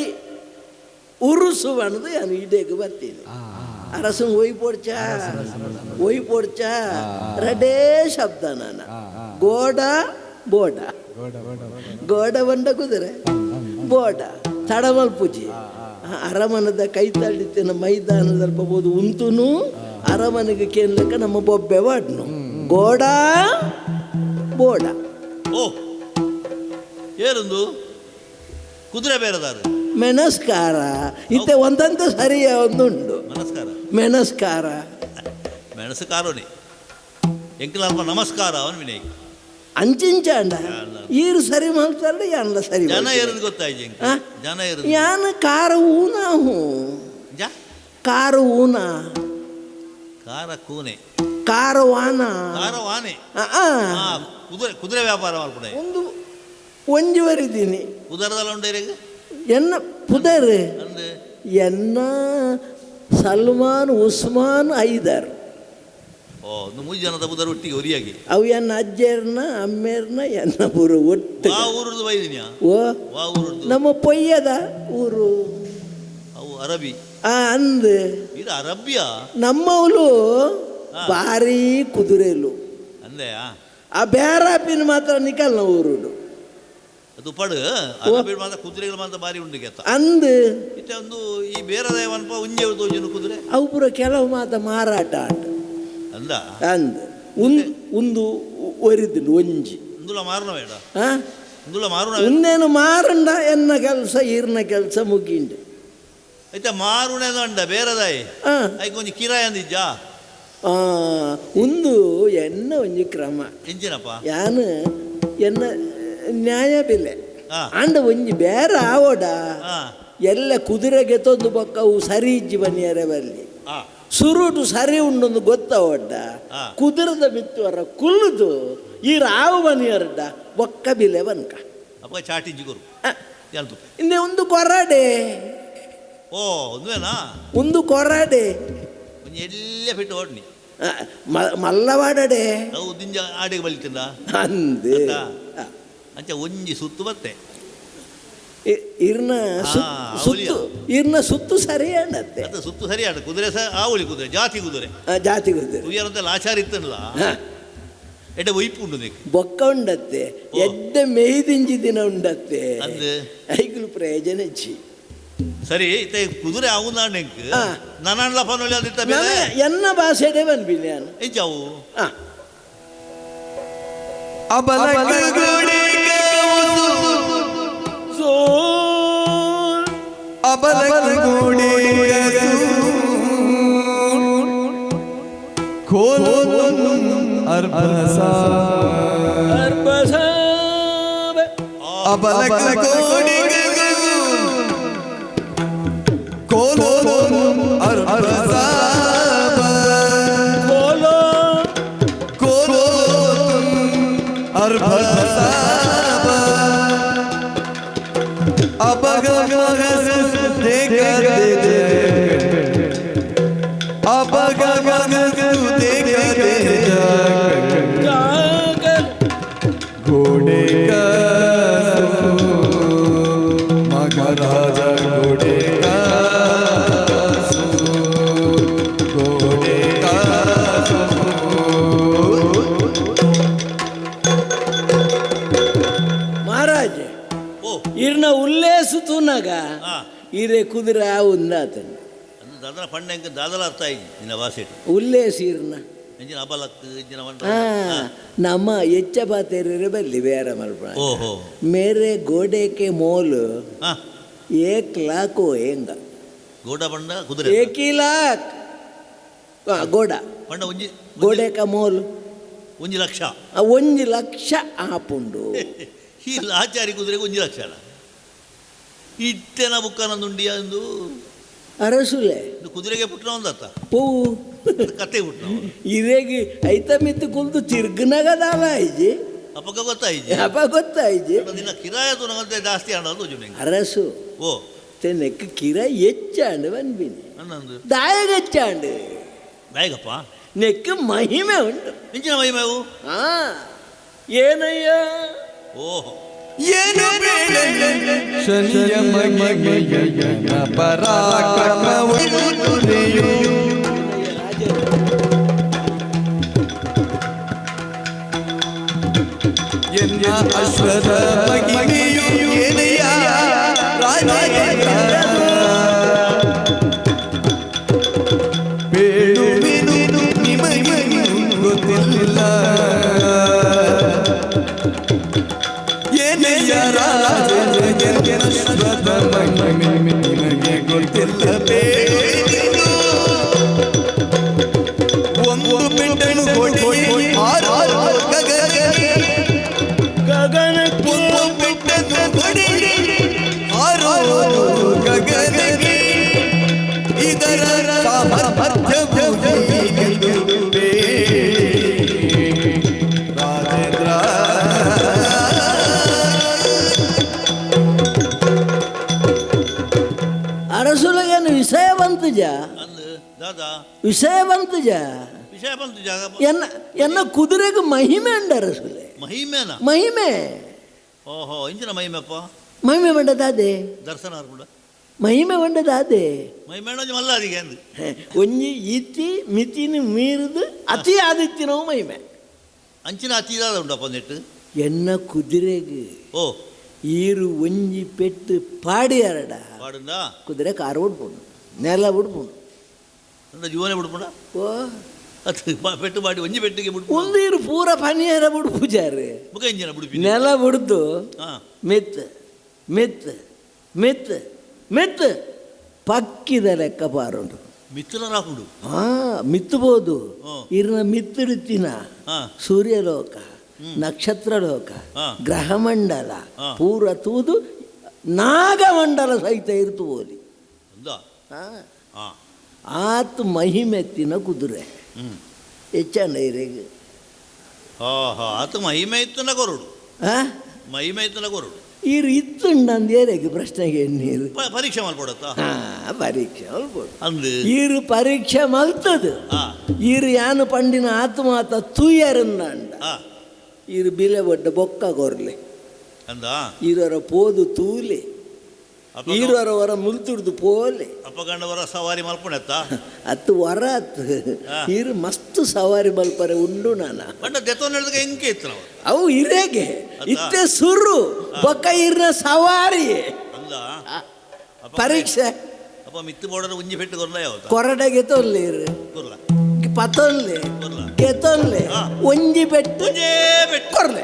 Speaker 1: ಉರುಸು ಬಣ್ಣದು ನಾನು ಇಡೆಗೆ ಬರ್ತೀನಿ ಅರಸನ್ ಒಯ್ ಪೋಡ್ಚ ರಡೇ ಶಬ್ದ ನಾನು ಗೋಡ ಬೋಡ ಗೋಡ ಬಂಡ ಕುದುರೆ ಬೋಡ ತಡಮಲ್ ಪೂಜೆ ಅರಮನದ ಕೈ ತಳ್ಳಿತ್ತಿನ ಮೈದಾನದಲ್ಲಿ ಬರ್ಬೋದು ಉಂತುನು ಅರಮನೆಗೆ ಕೇಳಲಿಕ್ಕೆ ನಮ್ಮ ಬೊಬ್ಬೆ ವಾಡ್ನು ಗೋಡ ಬೋಡ
Speaker 2: ಓ ಏರೊಂದು ಕುದುರೆ ಬೇರೆದಾರು
Speaker 1: ಮೆಣಸ್ಕಾರ ಇತ್ತೆ ಒಂದಂತ ಸರಿಯ ಒಂದುಂಡು
Speaker 2: ನಮಸ್ಕಾರ
Speaker 1: ಮೆಣಸ್ಕಾರ
Speaker 2: ಮೆಣಸುಕಾರೋನಿ ಎಂಕಲ ನಮಸ್ಕಾರ ಅವನು ವಿನಯ್
Speaker 1: ಅಂಚಿಂಚಾಂಡ ಈರು ಸರಿ ಮಾಡ್ತಾರ ಯಾನ್ಲ ಸರಿ
Speaker 2: ಜನ ಏರದು ಗೊತ್ತಾಯ್ತು ಜನ ಏರದು
Speaker 1: ಯಾನ ಕಾರ ಊನಾ ಹೂ ಕಾರ ಊನಾ
Speaker 2: ಕಾರ ಕೂನೆ
Speaker 1: ಕಾರ ವಾನ
Speaker 2: ಕಾರ ವಾನೆ ಕುದುರೆ ಕುದುರೆ ವ್ಯಾಪಾರ ಮಾಡ್ಬಿಡ
Speaker 1: ಒಂದು ಒಂಜಿ ವರಿದ್ದೀನಿ
Speaker 2: ಕುದುರೆದಲ್ಲ ಉಂಡೇರಿಗೆ
Speaker 1: ಎನ್ನ ಪುದರ್
Speaker 2: ಅಂದು
Speaker 1: ಎನ್ನ ಸಲ್ಮಾನ್ ಉಸ್ಮಾನ್ ಐದರ್
Speaker 2: ಓ ಒಂದು 3 ಜನದ ಕುದುರೆ ಒಟ್ಟಿಗೆ ಒರಿಯಾಗಿ
Speaker 1: ಅವು ಎನ್ನ ಅಜ್ಜೇರ್ನ ಅಮ್ಮೇರ್ನ ಎನ್ನ ಊರು ಒಟ್ಟು
Speaker 2: ಆ ಊರದ್ದು ಬೈದಿನ್ಯಾ
Speaker 1: ಓ
Speaker 2: ವಾ ಊರದ್ದು
Speaker 1: ನಮ್ಮ ಪೊಯ್ಯದ ಊರು
Speaker 2: ಅವು ಅರಬಿ
Speaker 1: ಅಂದು
Speaker 2: ಇದು ಅರಬ್ಯಾ
Speaker 1: ನಮ್ಮವಳು ಭಾರಿ ಕುದುರೆಲು
Speaker 2: ಅಂದೆ
Speaker 1: ಆ ಬೇರಾಪಿನ ಮಾತ್ರ ನಿಕಲ್ನ ಊರುಡು
Speaker 2: ಅದು ಪಡು ಅರಬಿ ಮಾತ್ರ ಕುದುರೆಗಳು ಮಾತ್ರ ಬಾರಿ ಉಂಡು ಗೆತ್ತ
Speaker 1: ಅಂದು
Speaker 2: ಇತ್ತೆ ಒಂದು ಈ ಬೇರೆ ದೇವನಪ ಉಂಜೆ ತೋಜನು ಕುದುರೆ
Speaker 1: ಅವು ಪುರ ಕೆಲವು ಮಾತ್ರ ಮಾರಾಟ ಆಟ
Speaker 2: ಅಂದ
Speaker 1: ಅಂದು ಒಂದು ಒರಿದಿಲ್ಲ ಒಂಜಿ
Speaker 2: ಇಂದುಲ ಮಾರುನ ಬೇಡ
Speaker 1: ಆ
Speaker 2: ಇಂದುಲ ಮಾರುನ
Speaker 1: ಇನ್ನೇನು ಮಾರಂಡ ಎನ್ನ ಕೆಲಸ ಈರ್ನ ಕೆಲಸ ಮುಗಿಂಡು
Speaker 2: ಐತೆ ಮಾರುಣೆ ಅಂಡ ಬೇರೆದಾಯಿ ಐಕ್ ಒಂಜಿ ಕಿರಾಯ ಅಂದಿಜ್ಜ
Speaker 1: ಒಂದು ಎನ್ನ ಒಂಜಿ ಕ್ರಮ
Speaker 2: ಎಂಚಿನಪ್ಪ
Speaker 1: ಯಾನು ಎನ್ನ ನ್ಯಾಯ ಬೆಲೆ
Speaker 2: ಆ.
Speaker 1: ಅಂಡ ಒಂಜಿ ಬೇರೆ ಆವೋಡ
Speaker 2: ಆ
Speaker 1: ಎಲ್ಲ ಕುದುರೆಗೆ ತೊಂದು ಬಕ್ಕವು ಸರಿ ಇಜ್ಜಿ ಬನ್ನಿಯರೆ ಬಲ್ಲಿ
Speaker 2: ಆ
Speaker 1: ಸುರುಟು ಸರಿ ಉಂಡೊಂದು ಗೊತ್ತವಡ್ಡ
Speaker 2: ಆ.
Speaker 1: ಕುದುರದ ಮಿತ್ತುವರ ಕುಲ್ದು ಈ ರಾವು ಬನ್ನಿಯರಡ್ಡ ಬೊಕ್ಕ ಬಿಲೆ ಬನ್ಕ
Speaker 2: ಅಪ್ಪ ಚಾಟಿ ಜಿಗುರು
Speaker 1: ಆ,
Speaker 2: ಎಲ್ತು
Speaker 1: ಇನ್ನೇ ಒಂದು ಕೊರಡೆ
Speaker 2: ಓ ಒಂದುವೇನಾ
Speaker 1: ಒಂದು ಕೊರಡೆ
Speaker 2: ಒಂಜಿ ಎಲ್ಲೇ ಬಿಟ್ಟು ಓಡ್ನಿ
Speaker 1: ಮಲ್ಲವಾಡಡೆ
Speaker 2: ಅವು ದಿಂಜ ಆಡಿಗೆ ಬಲಿತಿಂದ
Speaker 1: ಅಂದು
Speaker 2: ಅಂಚ ಒಂಜಿ ಸುತ್ತು ಬತ್ತೆ
Speaker 1: ಇರ್ನ ಸುತ್ತು ಇರ್ನ ಸುತ್ತು ಸರಿ ಅಂಡತ್ತೆ
Speaker 2: ಅದು ಸುತ್ತು ಸರಿ ಆಡ ಕುದುರೆ ಸಹ ಆವಳಿ ಕುದುರೆ ಜಾತಿ ಕುದುರೆ
Speaker 1: ಜಾತಿ ಕುದುರೆ
Speaker 2: ತುಯ್ಯರಂತೆ ಆಚಾರ ಇತ್ತಲ್ಲ ಎಡ್ಡೆ ಒಯ್ಪು ಉಂಡು ನೀಕು
Speaker 1: ಬೊಕ್ಕ ಉಂಡತ್ತೆ ಎಡ್ಡ ಮೇಯ್ದಿಂಜಿ ದಿನ ಉಂಡತ್ತೆ
Speaker 2: ಅಂದು
Speaker 1: ಐಗುಲು ಪ್ರಯೋಜನ ಇಚ್ಚಿ
Speaker 2: ಸರಿ ಇತ್ತೆ ಕುದುರೆ ಅವು ನಾಡ್ನೆಂಕ್ ನನ್ನ ಫೋನಲ್ಲಿ ಅದಿತ್ತ ಬೇರೆ
Speaker 1: ಎನ್ನ ಭಾಷೆಡೆ ಬಂದ್ಬಿ ನಾನು
Speaker 2: ಎಂಚಾವು
Speaker 3: घोड़े का महाराजा घोड़े का घोड़े का
Speaker 1: ಮಹಾರಾಜ
Speaker 2: ಓ
Speaker 1: ಇರ್ನ ಉಲ್ಲೇಸುತ್ತುನಾಗ
Speaker 2: ಹಾ
Speaker 1: ಇರೆ ಕುದುರೆ ಉಂದಾತನು
Speaker 2: ಅಂದು ದಾದಲ ಪಂಡೆಂಕ ದಾದಲ ಅರ್ಥ ಆಯ್ತು ನಿನ್ನ ಭಾಷೆ
Speaker 1: ಉಲ್ಲೇಸ ಇರ್ನ
Speaker 2: ಎಂಜಿನ ಅಬಲಕ್ ಎಂಜಿನ ವಂಟ
Speaker 1: ನಮ್ಮ ಎಚ್ಚ ಬಾತೇರಿ ಬಲ್ಲಿ ಬೇರೆ ಮಲ್ಪ
Speaker 2: ಓಹೋ
Speaker 1: ಮೇರೆ ಗೋಡೆಕೆ ಮೋಲು
Speaker 2: ಹಾ
Speaker 1: 1 लाख ಹೆಂಗ
Speaker 2: ಗೋಡ ಬಂಡ ಕುದುರೆ
Speaker 1: 1 लाख ಗೋಡ
Speaker 2: ಬಂಡ ಒಂಜಿ
Speaker 1: ಗೋಡೆಕ ಮೋಲು
Speaker 2: 1 ಲಕ್ಷ
Speaker 1: 1 ಲಕ್ಷ ಆಪುಂಡು
Speaker 2: ಈ ಲಾಚಾರಿ ಕುದುರೆಗೆ 1 ಲಕ್ಷ ಅಲ್ಲ ಇಟ್ಟೆನ ಬುಕ್ಕನಂದುಂಡಿಯ ಎಂದು
Speaker 1: ಅರಸುಲೆ
Speaker 2: ಇದು ಕುದುರೆಗೆ ಪುಟ್ಟ ಒಂದತ್ತ
Speaker 1: ಪೂ
Speaker 2: ಕತೆ ಪುಟ್ಟ
Speaker 1: ಇರೇಗಿ ಐತ ಮಿತ್ತು ಕುಲ್ದು ತಿರ್ಗನಗದಾಲ ಐಜಿ
Speaker 2: ಅಪ್ಪಗ ಗೊತ್ತಾಯ್ತು
Speaker 1: ಅಪ್ಪ ಗೊತ್ತಾಯ್ಜಿ
Speaker 2: ನಿನ್ನ ಕಿರಾಯ ತುನಗಂತೆ ಜಾಸ್ತಿ ಆಡೋದು ಜುನೆ
Speaker 1: ಅರಸು
Speaker 2: ಓ
Speaker 1: ತೆನೆಕ್ ಕಿರ ಎಚ್ಚಾಂಡು ಬನ್ಬಿನಿ
Speaker 2: ಅನ್ನಂದು
Speaker 1: ದಾಯಗ ಎಚ್ಚಾಂಡು
Speaker 2: ಬೇಗಪ್ಪ
Speaker 1: ನೆಕ್ ಮಹಿಮೆ ಉಂಟು
Speaker 2: ಇಂಚಿನ ಮಹಿಮೆವು
Speaker 1: ಏನಯ್ಯ
Speaker 2: ಓಹೋ
Speaker 3: ಏನು ಬೇಡ ಶನಿಯ ಮಹಿಮೆಯನ ಪರಾಕ್ರಮವನ್ನು ತುರೆಯು ಎನ್ನ ಅಶ್ವದ ಮಹಿಮೆಯು ಏನೆಯ ರಾಜೇಂದ್ರ ಬೇಡುವೆನು ನಿಮಗೆ ಗೊತ್ತಿಲ್ಲ ಏನೆಯ ರಾಜೇಂದ್ರ ಅಶ್ವದ ಮಹಿಮೆ ನಿಮಗೆ ಗೊತ್ತಿಲ್ಲ ಬೇಡುವೆನು ಒಂದು ಪಿಂಡನು ಕೊಡಿ ಆರು
Speaker 1: ಗಗನಕ್ಕೆ
Speaker 3: ಬಿಟ್ಟನು ಕೊಡಿ ಆರು ಗಗನಕ್ಕೆ ಇದರ ಸಾಮರ್ಥ್ಯವು ಹೀಗೆಂದು ರಾಜೇಂದ್ರ
Speaker 1: ಅರಸುಲಗೇನು ವಿಷಯ ಬಂತು ಜಾ
Speaker 2: ಅಂದು ದಾದಾ
Speaker 1: ವಿಷಯ ಬಂತು ಜಾ
Speaker 2: ವಿಷಯ ಬಂತು ಜಾಗ
Speaker 1: ಎನ್ನ ಕುದುರೆಗೆ ಮಹಿಮೆ ಅಂಡ ಅರಸುಲೆ
Speaker 2: ಮಹಿಮೇನ
Speaker 1: ಮಹಿಮೆ
Speaker 2: ಓಹೋ ಇಂಚಿನ ಮಹಿಮೆಪ್ಪ
Speaker 1: ಮಹಿಮೆ ಬಂಡದಾದೆ
Speaker 2: ದರ್ಶನ ಕೂಡ
Speaker 1: ಮಹಿಮೆ ಬಂಡದಾದೆ
Speaker 2: ಮಹಿಮೇಣ ಮಲ್ಲ ಅದಿಗೆ ಅಂದು
Speaker 1: ಒಂಜಿ ಇತಿ ಮಿತಿನ ಮೀರಿದು ಅತಿ ಆದಿತ್ಯನವು ಮಹಿಮೆ
Speaker 2: ಅಂಚಿನ ಅತಿದಾದ ಉಂಟಪ್ಪ ನೆಟ್ಟು
Speaker 1: ಎನ್ನ ಕುದುರೆಗೆ
Speaker 2: ಓ
Speaker 1: ಈರು ಒಂಜಿ ಪೆಟ್ಟು ಪಾಡಿ ಅರಡ
Speaker 2: ಪಾಡುಂದ
Speaker 1: ಕುದುರೆ ಕಾರು ಬಿಡ್ಬೋದು ನೆಲ ಬಿಡ್ಬೋದು
Speaker 2: ನನ್ನ ಜೀವನೇ ಬಿಡ್ಬಿಡ
Speaker 1: ಓ
Speaker 2: ಅದು ಪೆಟ್ಟು ಮಾಡಿ ಒಂಜಿ ಪೆಟ್ಟಿಗೆ ಬಿಡ್ಬಿಡ
Speaker 1: ಒಂದು ಇರು ಪೂರ ಪನಿಯರ ಬಿಡು ಪೂಜಾರಿ
Speaker 2: ಮುಖ ಇಂಜಿನ ಬಿಡ್ಬಿ
Speaker 1: ನೆಲ ಬಿಡ್ದು
Speaker 2: ಹಾಂ
Speaker 1: ಮೆತ್ ಮೆತ್ ಮೆತ್ ಮೆತ್ ಪಕ್ಕಿದ ಲೆಕ್ಕ ಪಾರುಂಡು
Speaker 2: ಮಿತ್ರ ರಾಹುಡು
Speaker 1: ಹಾ ಮಿತ್ತಬಹುದು
Speaker 2: ಹ್ಮ್.
Speaker 1: ಇರ್ನ ಮಿತ್ತಿರುತ್ತಿನ
Speaker 2: ಹಾಂ
Speaker 1: ಸೂರ್ಯಲೋಕ ನಕ್ಷತ್ರಲೋಕ
Speaker 2: ಹಾ.
Speaker 1: ಗ್ರಹಮಂಡಲ
Speaker 2: ಹಾ.
Speaker 1: ಪೂರ ತೂದು ನಾಗಮಂಡಲ ಸಹಿತ ಇರ್ತು ಓಲಿ
Speaker 2: ಅಂದ ಹಾಂ
Speaker 1: ಆತು ಮಹಿಮೆತ್ತಿನ ಕುದುರೆ
Speaker 2: ಹ್ಞೂ
Speaker 1: ಹೆಚ್ಚಂಡೈರೆಗೆ
Speaker 2: ಆಹಾ ಆತ ಮಹಿಮೆ ಇತ್ತನ ಕೊರಡು ಮಹಿಮೆ ಇತ್ತನ ಕೊರಡು
Speaker 1: ಇರು ಇತ್ತುಂಡಂದು ಏರೆಗೆ ಪ್ರಶ್ನೆಗೆ ನೀರು
Speaker 2: ಪರೀಕ್ಷೆ ಮಾಡ್ಕೊಡತ್ತಾ
Speaker 1: ಪರೀಕ್ಷೆ ಅಲ್ಬೋದು
Speaker 2: ಅಂದು
Speaker 1: ಈರು ಪರೀಕ್ಷೆ ಮಲ್ತದು
Speaker 2: ಹಾಂ
Speaker 1: ಈರು ಯಾನು ಪಂಡಿನ ಆತ್ಮಾತ ತೂಯರಂದ ಅಂಡ
Speaker 2: ಹಾಂ
Speaker 1: ಈರು ಬಿಲೆ ಬಡ್ಡ ಬೊಕ್ಕ ಕೊರ್ಲೆ
Speaker 2: ಅಂದ
Speaker 1: ಈರವರ ಪೋದು ತೂಲೆ
Speaker 2: ಅಪ್ಪ
Speaker 1: ಈರವರ ಮುಲ್ತುಡ್ದು ಪೋಲೆ
Speaker 2: ಅಪ್ಪಗಂಡವರ ಸವಾರಿ ಮಲ್ಪಣೆತ್ತ
Speaker 1: ಅತ್ತು ವರ ಅತ್ತು
Speaker 2: ಹಾ.
Speaker 1: ಈರು ಮಸ್ತ್ ಸವಾರಿ ಮಲ್ಪರೆ ಉಂಡು ನಾನ
Speaker 2: ಬಣ್ಣ ದೆತ್ತೋ ನಡೆದಾಗ ಹೆಂಗೆ ಇತ್ತು ನಾವು
Speaker 1: ಅವು ಇರೇಗೆ
Speaker 2: ಅತ್ತ?
Speaker 1: ಇತ್ತೆ ಸುರು ಬೊಕ್ಕ ಇರ್ನ ಸವಾರಿ
Speaker 2: ಅಂದ ಅಪ್ಪ
Speaker 1: ಪರೀಕ್ಷೆ
Speaker 2: ಅಪ್ಪ ಮಿತ್ತು ಬೋಡರ ಒಂಜಿ ಪೆಟ್ಟು ಕೊರ್ಲ ಯಾವತ್ತ
Speaker 1: ಕೊರಡೆಗೆ ತೊಲ್ಲೇರು
Speaker 2: ಕೊರ್ಲ
Speaker 1: ಪತೊಲ್ಲೆ
Speaker 2: ಕೊರ್ಲ
Speaker 1: ಕೆತೊಲ್ಲೆ
Speaker 2: ಹಾ.
Speaker 1: ಒಂಜಿ ಬೆಟ್ಟು
Speaker 2: ಒಂಜೇ ಪೆಟ್ಟು
Speaker 1: ಕೊರ್ಲೆ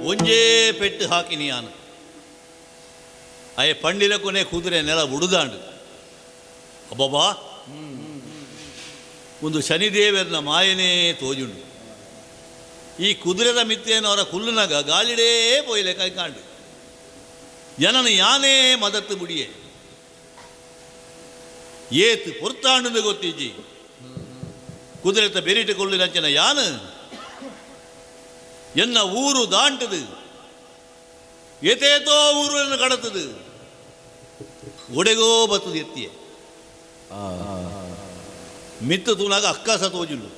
Speaker 2: ಒಂಜೇ ಪೆಟ್ಟು ಹಾಕಿನಿ ಯಾನು ಅಯ್ಯ ಪಂಡಿಲ ಕೊನೆ ಕುದುರೆ ನೆಲ ಉಡುದಾಂಡು ಅಬ್ಬಬ್ಬಾ ಒಂದು ಶನಿದೇವರನ ಮಾಯನೇ ತೋಜುಂಡು ಈ ಕುದುರೆದ ಮಿತ್ತೇನು ಅವರ ಕುಲ್ಲುನಾಗ ಗಾಳಿಡೇ ಪೋಯ್ಲೆ ಕೈಕಾಂಡು ಜನನ ಯಾನೇ ಮದತ್ತು ಬುಡಿಯೇ ಏತು ಪೊರ್ತಾಂಡು ಗೊತ್ತಿಜ್ಜಿ ಕುದುರೆತ ಬೆರಿಟ್ಟು ಕೊಳ್ಳಿನಂಚನ ಯಾನು ಎನ್ನ ಊರು ದಾಂಟದು ಏತೇತೋ ಊರನ್ನು ಕಡತದು ಒಡೆಗೋ ಬತ್ತದು ಎತ್ತಿಯೇ ಮಿತ್ತು ತೂನಾಗ ಅಕ್ಕಸ ತೋಜುಂಡು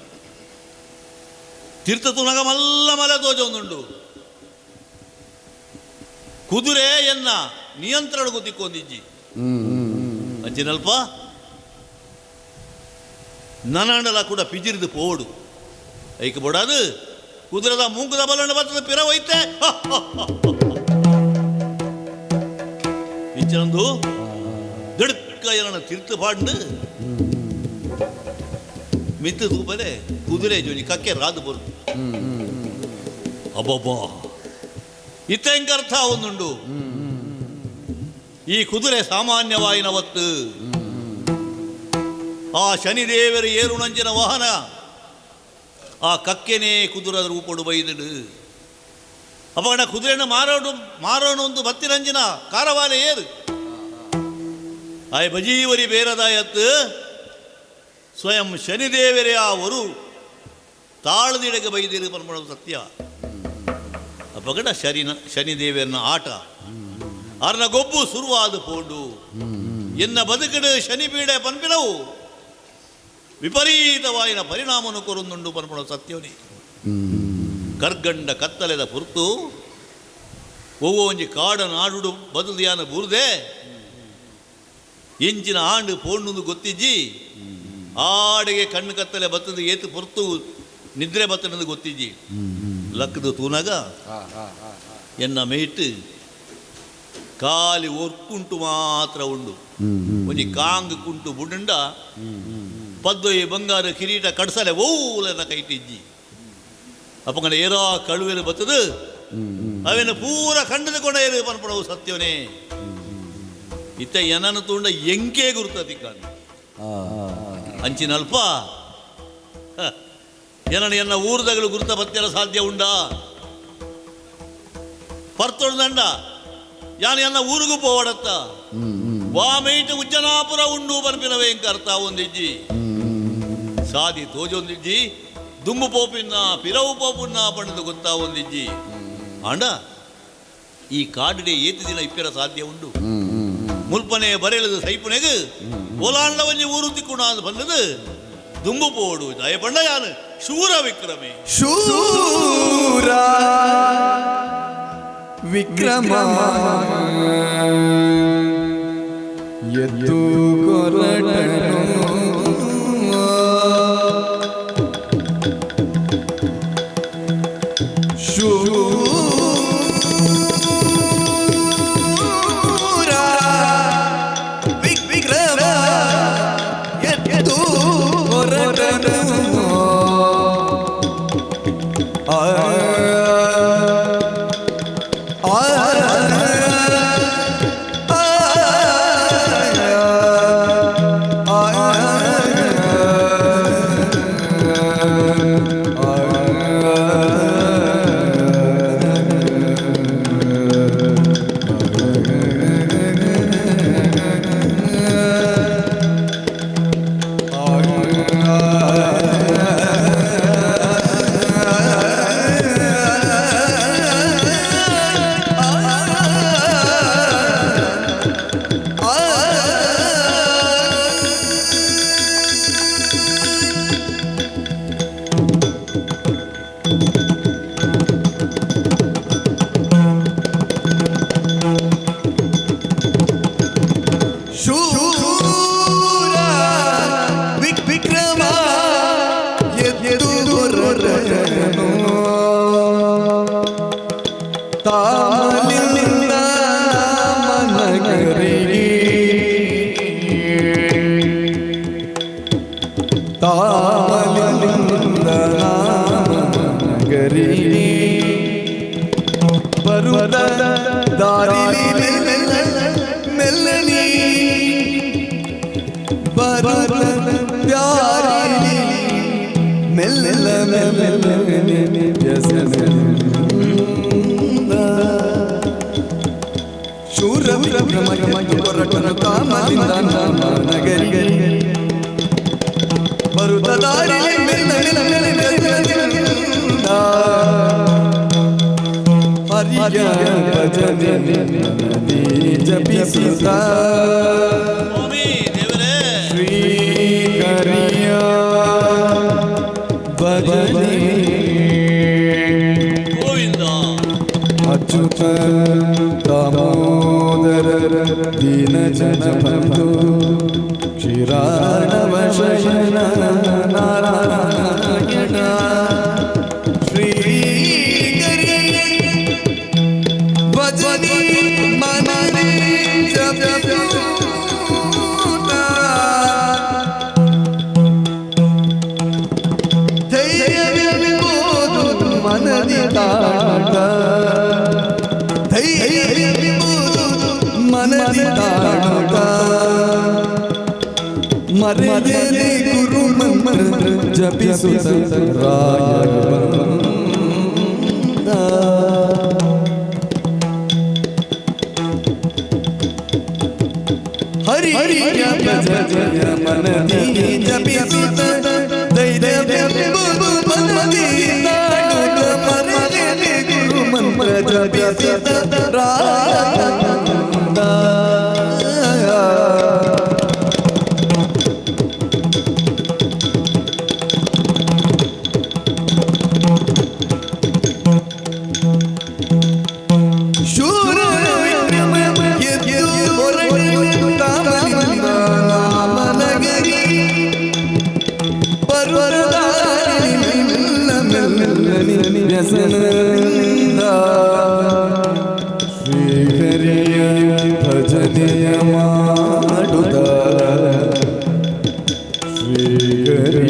Speaker 2: ತೀರ್ಥ ತೂನಾಗ ಮಲ್ಲ ಮಲೆ ತೋಜೊಂದುಂಡು ಕುದುರೆ ಎನ್ನ ನಿಯಂತ್ರಣ ಗೊತ್ತಿಕ್ಕೊಂದಿಜ್ಜಿ ಅಂಚಿನಲ್ಪ ನನಂಡಲ ಕೂಡ ಪಿಜಿರಿದು ಪೋಡು ಐಕ ಬೋಡಾದು ಕುದುರೆದ ಮೂಗುದ ಬಲಣ್ಣ ಬರ್ತದ ಪಿರ ಹೋಯ್ತೆ ಇಂಚನೊಂದು ದಡ್ಕ ಎಲ್ಲ ತೀರ್ಥ ಪಾಂಡು ಮಿತ್ತು ತೂಪಲೆ ಕುದುರೆ ಜೋನಿ ಕಕ್ಕೆ ರಾದು ಬರುದು ಅಬ್ಬಬ್ಬಾ ಇತ್ತೆಂಕರ್ಥ ಒಂದುಂಡು ಈ ಕುದುರೆ ಸಾಮಾನ್ಯವಾಯಿನವತ್ತು ಆ ಶನಿದೇವರ ಏರುಣಂಚಿನ ವಾಹನ ಆ ಕಕ್ಕೆನೇ ಕುದುರದ ರೂಪಡು ಬೈದಡು ಅಪಗಣ ಕುದುರೆನ ಮಾರೋಣ ಒಂದು ಬತ್ತಿರಂಜಿನ ಕಾರವಾಲೆ ಏರು ಆಯ್ ಬಜೀವರಿ ಬೇರದಾಯತ್ತು ಸ್ವಯಂ ಶನಿದೇವರೇ ಅವರು ತಾಳದಿಡೆಗೆ ಬೈದಿರು ಪರಮಾಣು ಸತ್ಯ ಅಪಗಡ ಶನಿದೇವರನ್ನ ಆಟ ಅರ್ನ ಗೊಬ್ಬು ಸುರುವಾದ ಪೋಂಡು ಎನ್ನ ಬದುಕಡು ಶನಿಪೀಡೆ ಪನ್ಪಿನವು ವಿಪರೀತವಾಯಿನ ಪರಿಣಾಮನು ಕೊರೊಂದುಂಡು ಪನ್ಪಣ ಸತ್ಯವನಿ ಕರ್ಗಂಡ ಕತ್ತಲೆದ ಪುರ್ತು ಒಂಜಿ ಕಾಡ ನಾಡುಡು ಬದುಲಿಯಾನ ಬುರ್ದೆ ಎಂಚಿನ ಆಂಡು ಪೋಂಡು ಗೊತ್ತಿಜ್ಜಿ ಆಡೆಗೆ ಕಣ್ಣು ಕತ್ತಲೆ ಬತ್ತದ ಏತು ಪುರ್ತು ನಿದ್ರೆ ಬತ್ತನದು ಗೊತ್ತಿಜ್ಜಿ ಲಕ್ಕದು ತೂನಗ ಎನ್ನ ಮೇಯ್ಟು ಕಾಲಿ ಒರ್ಕುಂಟು ಮಾತ್ರ ಉಂಡು ಒಂಜಿ ಕಾಂಗ್ ಕುಂಟು ಬುಡುಂಡ ಪದ್ದೊಯ್ ಬಂಗಾರ ಕಿರೀಟ ಕಡ್ಸಲೆ ಓಲನ ಕೈಟಿಜ್ಜಿ ಅಪ್ಪಂಗಡ ಏರೋ ಕಳುವೆರು ಬತ್ತದು ಅವೇನು ಪೂರ ಖಂಡದ ಕೊಡ ಏರು ಪನ್ಪಡವು ಸತ್ಯವನೇ ಇತ್ತ ಏನನ್ನು ತೂಂಡ ಎಂಕೆ ಗುರುತತಿ ಕಾನು ಅಂಚಿನಲ್ಪ ಎನ್ನ ಊರ್ದಗಳು ಗುರುತ ಬತ್ತೆಲ್ಲ ಸಾಧ್ಯ ಉಂಡ ಪರ್ತೊಳ್ದಂಡ ಯಾನು ಎನ್ನ ಊರಿಗೂ ಪೋವಡತ್ತ ವಾಮೈಟ್ ಉಜ್ಜನಾಪುರ ಉಂಡು ಪನ್ಪಿನವೇ ಎಂಕ ಅರ್ಥ ಒಂದಿಜ್ಜಿ ಸಾದಿ ತೋಜೊಂದಿಜ್ಜಿ ದುಮ್ಮು ಪೋಪಿನ್ನ ಪಿರವು ಪೋಪುನ್ನ ಪಂಡದು ಗೊತ್ತಾ ಒಂದಿಜ್ಜಿ ಆಂಡ ಈ ಕಾಡಿಡೆ ಏತು ದಿನ ಇಪ್ಪಿರ ಸಾಧ್ಯ ಉಂಡು ಮುಲ್ಪನೆ ಬರೆಯಲದು ಸೈಪುನೆಗು ಓಲಾಂಡ ಒಂಜಿ ಊರು ತಿಕ್ಕುಣಾದು ಬಂದದು ದುಂಬು ಪೋಡು ದಯಪಂಡ ಯಾನು ಶೂರ ವಿಕ್ರಮೆ
Speaker 3: ಶೂರ ವಿಕ್ರಮ ಎದ್ದು ಕೊರಟನು ಶೂರ ವಿಕ್ರಮ ಎದ್ದು ಕೊರಟನು ಶೂರ ವಿಕ್ರಮ ಕೊರಟನು ಕಾಮದಿಂದ ನಗರಿ ಬರುತ್ತ ದಾರಿ ಹರಿಯ ಭಜನೆ ಜಪಿಸಿದ ಶ್ರೀ ಹರಿಯ ಭಜನೆ ಅಚ್ಯುತ ದಾಮೋದರ ದೀನ ಜನ ಬಂಧು ಕ್ಷೀರಾಣವ ಶಯನ ನಾರಾಯಣ ಶ್ರೀ ಭಜನೆ ಮನನೆ ಮನದಿ ತಾಟ ಮನದಿ ತಾಟ ಮರೆಯದೆ ಗುರು ಮಂತ್ರ ಜಪಿಸುತ್ತ ರಾಯ ಹರಿ ಹರಿ ಜಯ ಮನದಿ ಜಪಿಸುತ್ತ ವ್ಯಸನಿ ವ್ಯಸನದಿಂದ ಶ್ರೀಹರಿಯ ಭಜನೆಯ ಮಾಡುತ್ತ ಶ್ರೀಹರಿ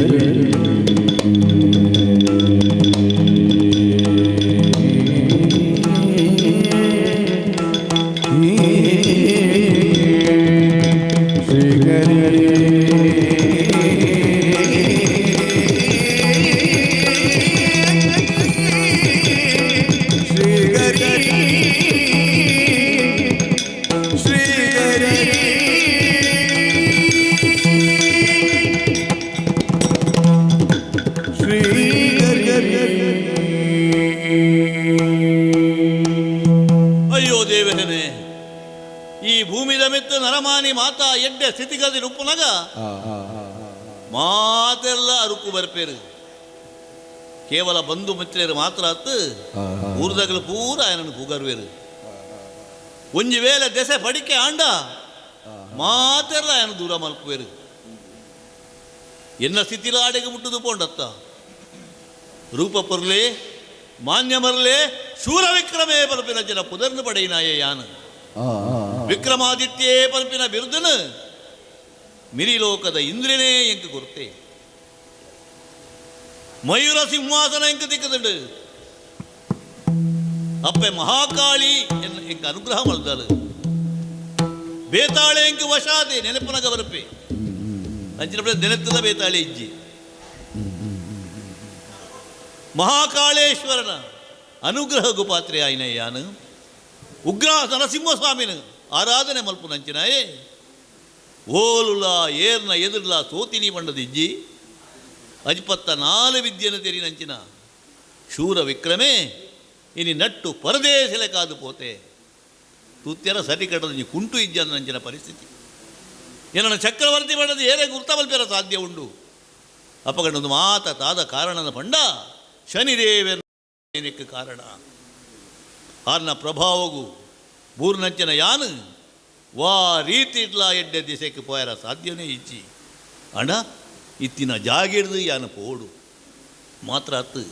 Speaker 2: ಅಯ್ಯೋ ದೇವರೇ, ಈ ಭೂಮಿದ ಮೆತ್ತು ನರಮಾನಿ ಮಾತಾ ಎಡ್ಡೆ ಸ್ಥಿತಿಗತಿ ರುಪ್ಪುನಗ ಮಾತೆಲ್ಲ ಅರುಕು ಬರ್ಪೇರು. ಕೇವಲ ಬಂಧು ಮಿತ್ರರು ಮಾತ್ರ ಅತ್ತು ಊರ್ದಗಲು ಪೂರ ಆಯನನ್ನು ಕೂಗರ್ವೇರು. ಒಂಜಿ ವೇಳೆ ದೆಸೆ ಪಡಿಕೆ ಆಂಡ ಮಾತೆಲ್ಲ ಆಯನ ದೂರ ಮಲ್ಪುವೇರು. ಎನ್ನ ಸ್ಥಿತಿಲ ಆಡೆಗೆ ಮುಟ್ಟುದು ಪೋಂಡತ್ತ ರೂಪ ಪರ್ಲೆ ಮಾನ್ಯ ಮರ್ಲೆ ಶೂರ ವಿಕ್ರಮೇ ಪರಪಿನ ಜನ ಪುದರ್ನು ಪಡೆಯಿನಾಯೇ ಯಾನ ವಿಕ್ರಮಾದಿತ್ಯೇ ಪರಪಿನ ಬಿರುದನ ಮಿರಿಲೋಕದ ಇಂದ್ರನೇ ಎಂಕ ಗುರುತೆ ಮಯೂರ ಸಿಂಹಾಸನ ಎಂಕ ದಿಕ್ಕದುಂಡು ಅಪ್ಪೆ ಮಹಾಕಾಳಿ ಎಂಕ ಅನುಗ್ರಹ ಮಲ್ದಾಳು ಬೇತಾಳೆ ಎಂಕ ವಶಾದೆ ನೆನಪನಗ ಬರಪೆ ಅಂಚಿನ ನೆನೆತ್ತದ ಬೇತಾಳೆ ಇಜ್ಜಿ ಮಹಾಕಾಳೇಶ್ವರನ ಅನುಗ್ರಹಗೂ ಪಾತ್ರೆ ಆಯ್ನಯ್ಯಾನು ಉಗ್ರ ನರಸಿಂಹಸ್ವಾಮಿನ ಆರಾಧನೆ ಮಲ್ಪು ನಂಚಿನಾಯೇ ಓಲುಲ ಏರ್ನ ಎದುರ್ಲ ಸೋತಿನಿ ಬಂಡದಿಜ್ಜಿ ಅಜ್ಪತ್ತ 4 ವಿದ್ಯೆಯನ್ನು ತೆರಿ ನಂಚಿನ ಶೂರ ವಿಕ್ರಮೇ ಇನಿ ನಟ್ಟು ಪರದೇಶಲೆ ಕಾದು ಪೋತೆ ತೂತ್ಯರ ಸರಿ ಕಟ್ಟದ ಕುಂಟು ಇಜ್ಜ ನಂಚಿನ ಪರಿಸ್ಥಿತಿ ಏನನ್ನ ಚಕ್ರವರ್ತಿ ಬಣ್ಣದ ಏರೇ ಗುರ್ತ ಮಲ್ಪೆರ ಸಾಧ್ಯ ಉಂಡು ಅಪಗಂಡೊಂದು ಮಾತ ತಾದ ಕಾರಣದ ಪಂಡ ಶನಿದೇವನಿಕ್ಕೆ ಕಾರಣ ಆರ್ನ ಪ್ರಭಾವಗೂ ಬೂರ್ನಂಚಿನ ಯಾನು ವಾ ರೀತಿ ಇಡ್ಲ ಎಡ್ಡೆ ದಿಸೆಗೆ ಪೋಯರ ಸಾಧ್ಯವೇ ಇಚ್ಚಿ ಅಣ್ಣ ಇತ್ತಿನ ಜಾಗಿಡ್ದು ಯಾನ ಪೋಡು ಮಾತ್ರ ಅತ್ತು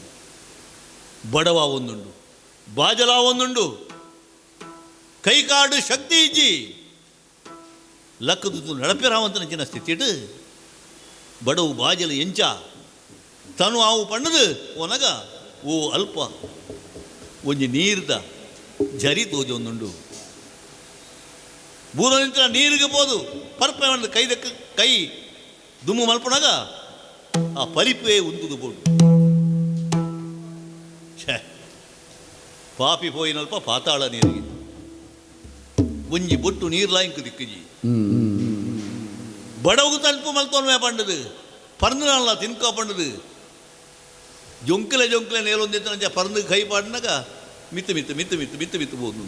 Speaker 2: ಬಡವ ಒಂದುಂಡು ಬಾಜಲ ಒಂದುಂಡು ಕೈಕಾಡು ಶಕ್ತಿ ಇಜ್ಜಿ ಲಕ್ಕದು ನಡಪೆರಾವಂತನಂಚಿನ ಸ್ಥಿತಿಡು ಬಡವು ಬಾಜಲು ಎಂಚ ತನು ಆವು ಪಣ್ಣದು ಒನಗ ಓ ಅಲ್ಪ ಒಂಜಿ ನೀರ್ದ ಜರಿ ತೋಜೊಂದುಂಡು ಬೂರ ನಿಂತ ನೀರಿಗೆ ಪೋದು ಪರ್ಪೆ ಒಂದು ಕೈ ದುಮ್ಮು ಮಲ್ಪನಾಗ ಆ ಪರಿಪೇ ಉಂದುದು ಬೋಡು ಪಾಪಿ ಪೋಯಿನಲ್ಪ ಪಾತಾಳ ನೀರಿಗೆ ಒಂಜಿ ಬೊಟ್ಟು ನೀರ್ಲ ಇಂಕು ದಿಕ್ಕಜಿ ಬಡವು ತಲುಪು ಮಲ್ತೋನ್ಮೆ ಪಂಡದು ಪರ್ನಲ್ಲ ತಿನ್ಕೋ ಪಂಡದು ಜೊಂಕಲೆ ನೇಲೊಂದಿತ್ತ ಪರ್ದು ಕೈ ಪಾಡಿನಾಗ ಮಿತ್ತು ಬೋದು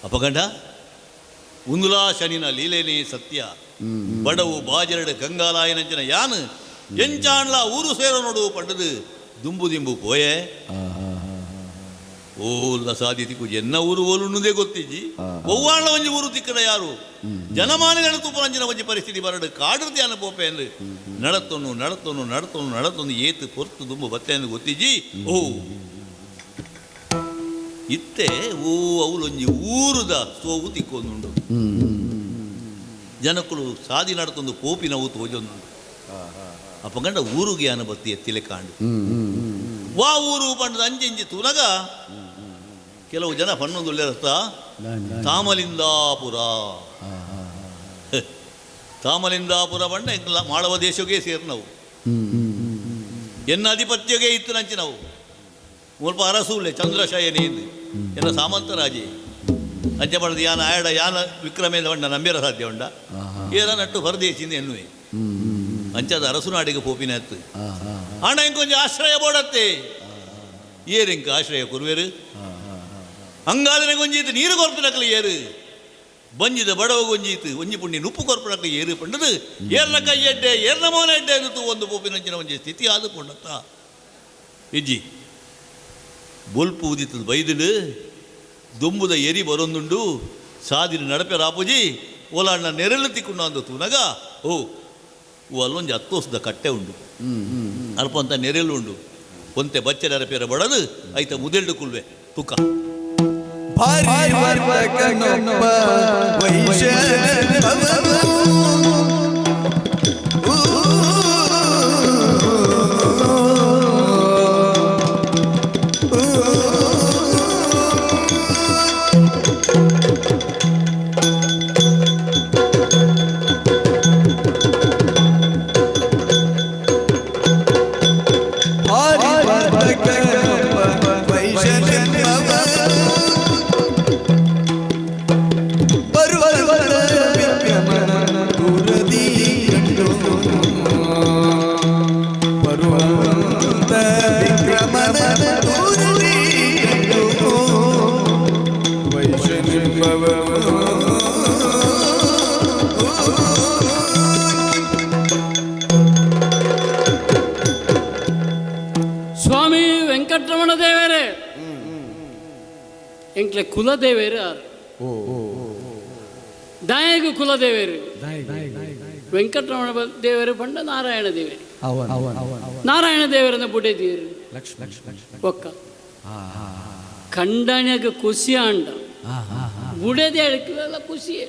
Speaker 2: ಅಪಗಂಡ ಉಂದುಲಾ ಶನಿನ ಲೀಲೆನೇ ಸತ್ಯ ಬಡವು ಬಾಜರಡು ಗಂಗಾಲಾಯನಂಚಿನ ಯಾನು ಎಂಚಾಣ್ಲ ಊರು ಸೇರ ನೋಡುವು ಪಂಡದು ದಿಂಬು ಪೋಯೆ ಓಲ್ಲ ಸಾಧಿತಿಕು ಎನ್ನ ಊರು ಓಲುಣ್ಣದೇ ಗೊತ್ತಿಜ್ಜಿ ಒವ್ವಾಳ ಒಂಜಿ ಊರು ತಿಕ್ಕಡ ಯಾರು ಜನಮಾನಿಗಳು ತುಪ್ಪರಂಜಿನ ಒಂಜಿ ಪರಿಸ್ಥಿತಿ ಬರಡು ಕಾಡಿರ್ತಿ ಅನ್ನ ಪೋಪೆ ಅಂದ್ರೆ ನಡತೊಂದು ಏತು ಪೊರ್ತು ದುಂಬು ಬತ್ತೆ ಎಂದು ಗೊತ್ತಿಜ್ಜಿ ಓ ಇತ್ತೆ ಓ ಅವಳೊಂಜಿ ಊರುದ ಸೋವು ತಿಕ್ಕೊಂದುಂಡು ಜನಕ್ಕಳು ಸಾದಿ ನಡತೊಂದು ಪೋಪಿನವು ತೋಜೊಂದುಂಡು ಅಪ್ಪಗಂಡ ಊರುಗೆ ಅನ ಬತ್ತಿ ಎತ್ತಿಲೆ ಕಾಂಡು ವಾ ಊರು ಪಂಡದ ಅಂಜಿ ತುನಗ ಕೆಲವು ಜನ ಪನ್ನೊಂದುಳ್ಳೆರತ್ತ ತಾಮಲಿಂದಾಪುರ ಪಂಡ ಎಂಕಲ್ಲ ಮಾಳವ ದೇಶಕ್ಕೆ ಸೇರ್ನವು ಎನ್ನ ಅಧಿಪತ್ಯಗೆ ಇತ್ತು ನಂಚಿ ನಾವು ಮುಲ್ಪ ಅರಸೂಲೆ ಚಂದ್ರಶಯನಿ ಎನ್ನ ಸಾಮಂತರಾಜಿ ಅಂಚೆ ಪಡೆದು ಯಾನ ಆಯಡ ಯಾನ ವಿಕ್ರಮೇಂದ್ರ ಬಂಡ ನಂಬೇರ ಸಾಧ್ಯ ಉಂಡ ಏರ ನಟ್ಟು ಹೊರದೇಶಿಂದ ಎನ್ನುವೆ ಅಂಚದ ಅರಸುನಾಡಿಗೆ ಪೋಪಿನ ಹತ್ತು ಹಣ ಇಂಕೊಂಚ ಆಶ್ರಯ ಬೋಡತ್ತೆ ಏರಿಂಕ ಆಶ್ರಯ ಕುರುವೇರು ಹಂಗಾದ್ರೆ ಗೊಂಜೀತು ನೀರು ಕೊರ್ಪಿನಕ್ಲಿ ಏರು ಬಂಜಿದ ಬಡವ ಗೊಂಜೀತು ಒಂಜಿ ಪುಣ್ಯ ನುಪ್ಪು ಕೊರ್ಪಿನಕ್ಲಿ ಏರು ಪಂಡದು ಏರ್ನ ಕೈ ಎಡ್ಡೆ ಏರ್ನ ಮೋನ ಎಡ್ಡೆ ಅನ್ನತು ಒಂದು ಪೋಪಿನಂಚಿನ ಒಂಜಿ ಸ್ಥಿತಿ ಆದುಕೊಂಡತ್ತ ಇಜ್ಜಿ ಬೊಲ್ಪು ಉದಿತದ ಬೈದಿಡು ದುಂಬುದ ಎರಿ ಬರೊಂದುಂಡು ಸಾದಿನ ನಡಪೆ ರಾಪುಜಿ ಓಲಾಣ್ಣ ನೆರಳು ತಿಕ್ಕೊಂಡು ಅಂದು ತೂನಗ ಓ ಅಲ್ಲೊಂದು 10 ವರ್ಷದ ಕಟ್ಟೆ ಉಂಡು ಅಲ್ಪ ಅಂತ ನೆರೆಲು ಉಂಡು ಒಂತೆ ಬಚ್ಚಡರ ಪೇರ ಬಡದು ಐತ ಮುದೆಲ್ಡು ಕುಲ್ವೆ ತುಕ
Speaker 3: ಭಾರಿ ವರ್ತಕನೊಬ್ಬ ವೈಶನವನು.
Speaker 4: ಸ್ವಾಮಿ ವೆಂಕಟರಮಣ ದೇವರೇ ಎಂಕ್ಲೆ ಕುಲದೇವೇರು ಆರು ದಾಯಗ ಕುಲದೇವೇರು ವೆಂಕಟರಮಣ ದೇವರು ಪಂಡ ನಾರಾಯಣ ದೇವರು ನಾರಾಯಣ ದೇವರನ್ನ ಬುಡೆ ದೇವರು ಒಕ್ಕ ಕಂಡಣ್ಯಗ ಖುಷಿ ಅಂಡ ಬುಡೆದೇ ಅಡಕಲೆಲ್ಲ ಖುಷಿಯೇ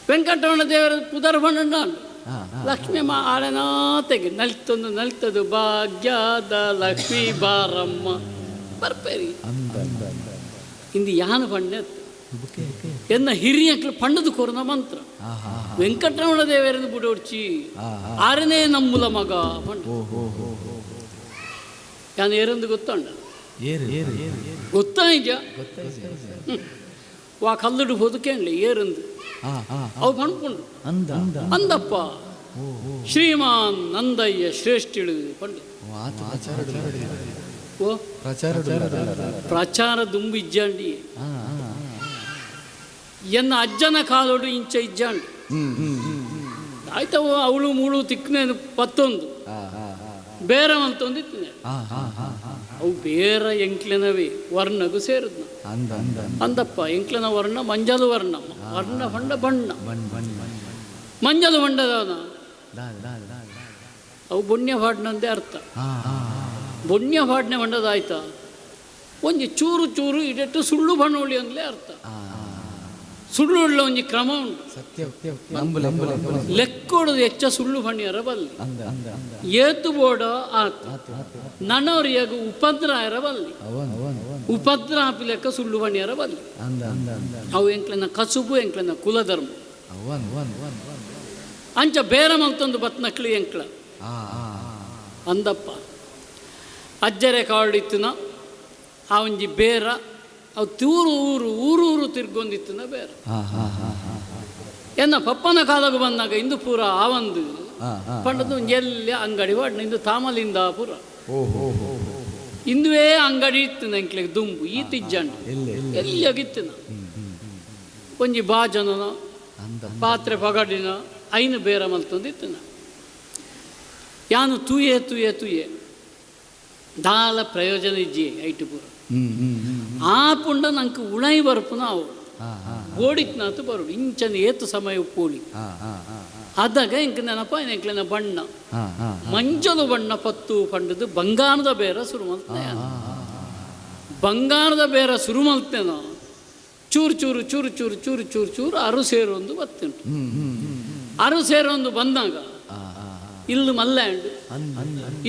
Speaker 4: ವೆಂಕಟರಮಣ ದೇವರ ಪುದರ್ ಪಂಡ ಲಕ್ಷ್ಮಿ ಆಳನಾ ತೆಗೆ ನಲ್ತೊಂದು ನಲ್ತದು ಭಾಗ್ಯದ ಲಕ್ಷ್ಮೀ ಬಾರಮ್ಮ ಬರ್ಪೇರಿ ಇಂದು ಯಾನ ಪಂಡೆ ಎನ್ನ ಹಿರಿಯಕ್ಕೆ ಪಂಡದು ಕೊರನ ಮಂತ್ರ ವೆಂಕಟರಮಣ ದೇವರನ್ನು ಬುಡೋಡ್ಚಿ ಆರನೇ ನಮ್ಮುಲ ಮಗ ಪಂಡ ಯಾನು ಏರಂದು ಗೊತ್ತಂಡ ಗೊತ್ತಾ ಈಗ ವಾ ಕಲ್ಲುಡು ಬದುಕೇನ್ಲಿ ಏರಂದು ಅವು ಪಣ್ಕೊಂಡು ಅಂದಪ್ಪ ಶ್ರೀಮಾನ್ ನಂದಯ್ಯ ಶ್ರೇಷ್ಠಿಳು ಪಂಡು ಓ ಪ್ರಚಾರ ದುಂಬು ಇಜ್ಜಾಂಡಿ ಎನ್ನ ಅಜ್ಜನ ಕಾಲೋಡು ಇಂಚ ಇಜ್ಜಾಂಡು ಆಯ್ತವ ಅವಳು ಮೂಳು ತಿಕ್ಕನೇನು ಪತ್ತೊಂದು ಬೇರೆ ಅಂತೊಂದು ಇತ್ತು ಅವು ಬೇರೆ ಎಂಕ್ಲೆನವೇ ವರ್ಣಗೂ ಸೇರಿದ್ನ ಅಂದಪ್ಪ ಎಂಕ್ಲೆನ ವರ್ಣ ಮಂಜಲು ವರ್ಣ ವರ್ಣ ಬಂಡ ಬಣ್ಣ ಮಂಜಲು ಬಂಡದವನ ಅವು ಬೊಣ್ಯ ಬಾಡ್ನಂತೆ ಅರ್ಥ ಬೊಣ್ಯ ಬಾಡ್ನೆ ಬಂಡದಾಯ್ತಾ ಒಂಜಿ ಚೂರು ಚೂರು ಇಡೆಟ್ಟು ಸುಳ್ಳು ಬಣ್ಣೋಳಿ ಅಂದ್ಲೇ ಅರ್ಥ ಸುಳ್ಳು ಉಳ್ಳ ಒಂಜಿ ಕ್ರಮ ಉಂಟು ಲೆಕ್ಕೊಡದು ಹೆಚ್ಚ ಸುಳ್ಳು ಬಣ್ಣಿಯರ ಬಲ್ಲಿ ಏತು ಬೋಡ ಆತ ನನ್ನವರಿಯಾಗ ಉಪದ್ರ ಇರ ಬಲ್ಲಿ ಉಪದ್ರ ಆಪಿ ಲೆಕ್ಕ ಸುಳ್ಳು ಬಣ್ಣಿಯರ ಬಲ್ಲಿ ಅವು ಎಂಕ್ಲನ ಕಸುಬು ಎಂಕ್ಲನ ಕುಲಧರ್ಮ ಅಂಚ ಬೇರೆ ಮಲ್ತೊಂದು ಬತ್ನಕ್ಲಿ ಎಂಕ್ಲ ಅಂದಪ್ಪ ಅಜ್ಜರೆ ಕಾಡಿತ್ತನ ಆ ಒಂಜಿ ಬೇರ ಅವು ತೂರು ಊರು ತಿರ್ಗೊಂದಿತ್ತನ ಬೇರೆ ಎನ್ನ ಪಪ್ಪನ ಕಾಲಕ್ಕೆ ಬಂದಾಗ ಇಂದು ಪೂರ ಆವಂದು ಪಂಡದು ಎಲ್ಲಿ ಅಂಗಡಿ ವಾಡ್ನ ಇಂದು ತಾಮಲಿಂದ ಪೂರ ಇಂದುವೇ ಅಂಗಡಿ ಇತ್ತು ಎಂಕ್ಲೆಗೆ ದುಂಬು ಈ ತಿಜ್ಜಂಡು ಎಲ್ಲಿ ಆಗಿತ್ತನ ಒಂಜಿ ಬಾಜನ ಪಾತ್ರೆ ಪಗಡಿನ ಐನು ಬೇರೆ ಮಲ್ತೊಂದಿತ್ತನ ಯಾನು ತೂಯೆ ದಾಲ ಪ್ರಯೋಜನ ಇಜ್ಜಿ ಐಟು ಪೂರ ಆ ಪುಂಡ ನಂಗೆ ಉಣೈ ಬರ್ಪುನ ಅವು ಓಡಿತ್ನಾತು ಬರುಡು ಇಂಚನ ಏತು ಸಮಯ ಪೋಳಿ ಅದಾಗ ಇಂಕ ನೆನಪ ಎಂಕ್ಲೆನ ಬಣ್ಣ ಮಂಜಲು ಬಣ್ಣ ಪತ್ತು ಪಂಡದು ಬಂಗಾರದ ಬೇರ ಶುರು ಮಲ್ತನೆ ಬಂಗಾರದ ಬೇರ ಶುರು ಮಲ್ತೇನ ಚೂರು ಅರು ಸೇರೊಂದು ಬತ್ತುಂಟು ಅರು ಸೇರೊಂದು ಬಂದಾಗ ಇಲ್ಲು ಮಲ್ಲೆ ಉಂಡು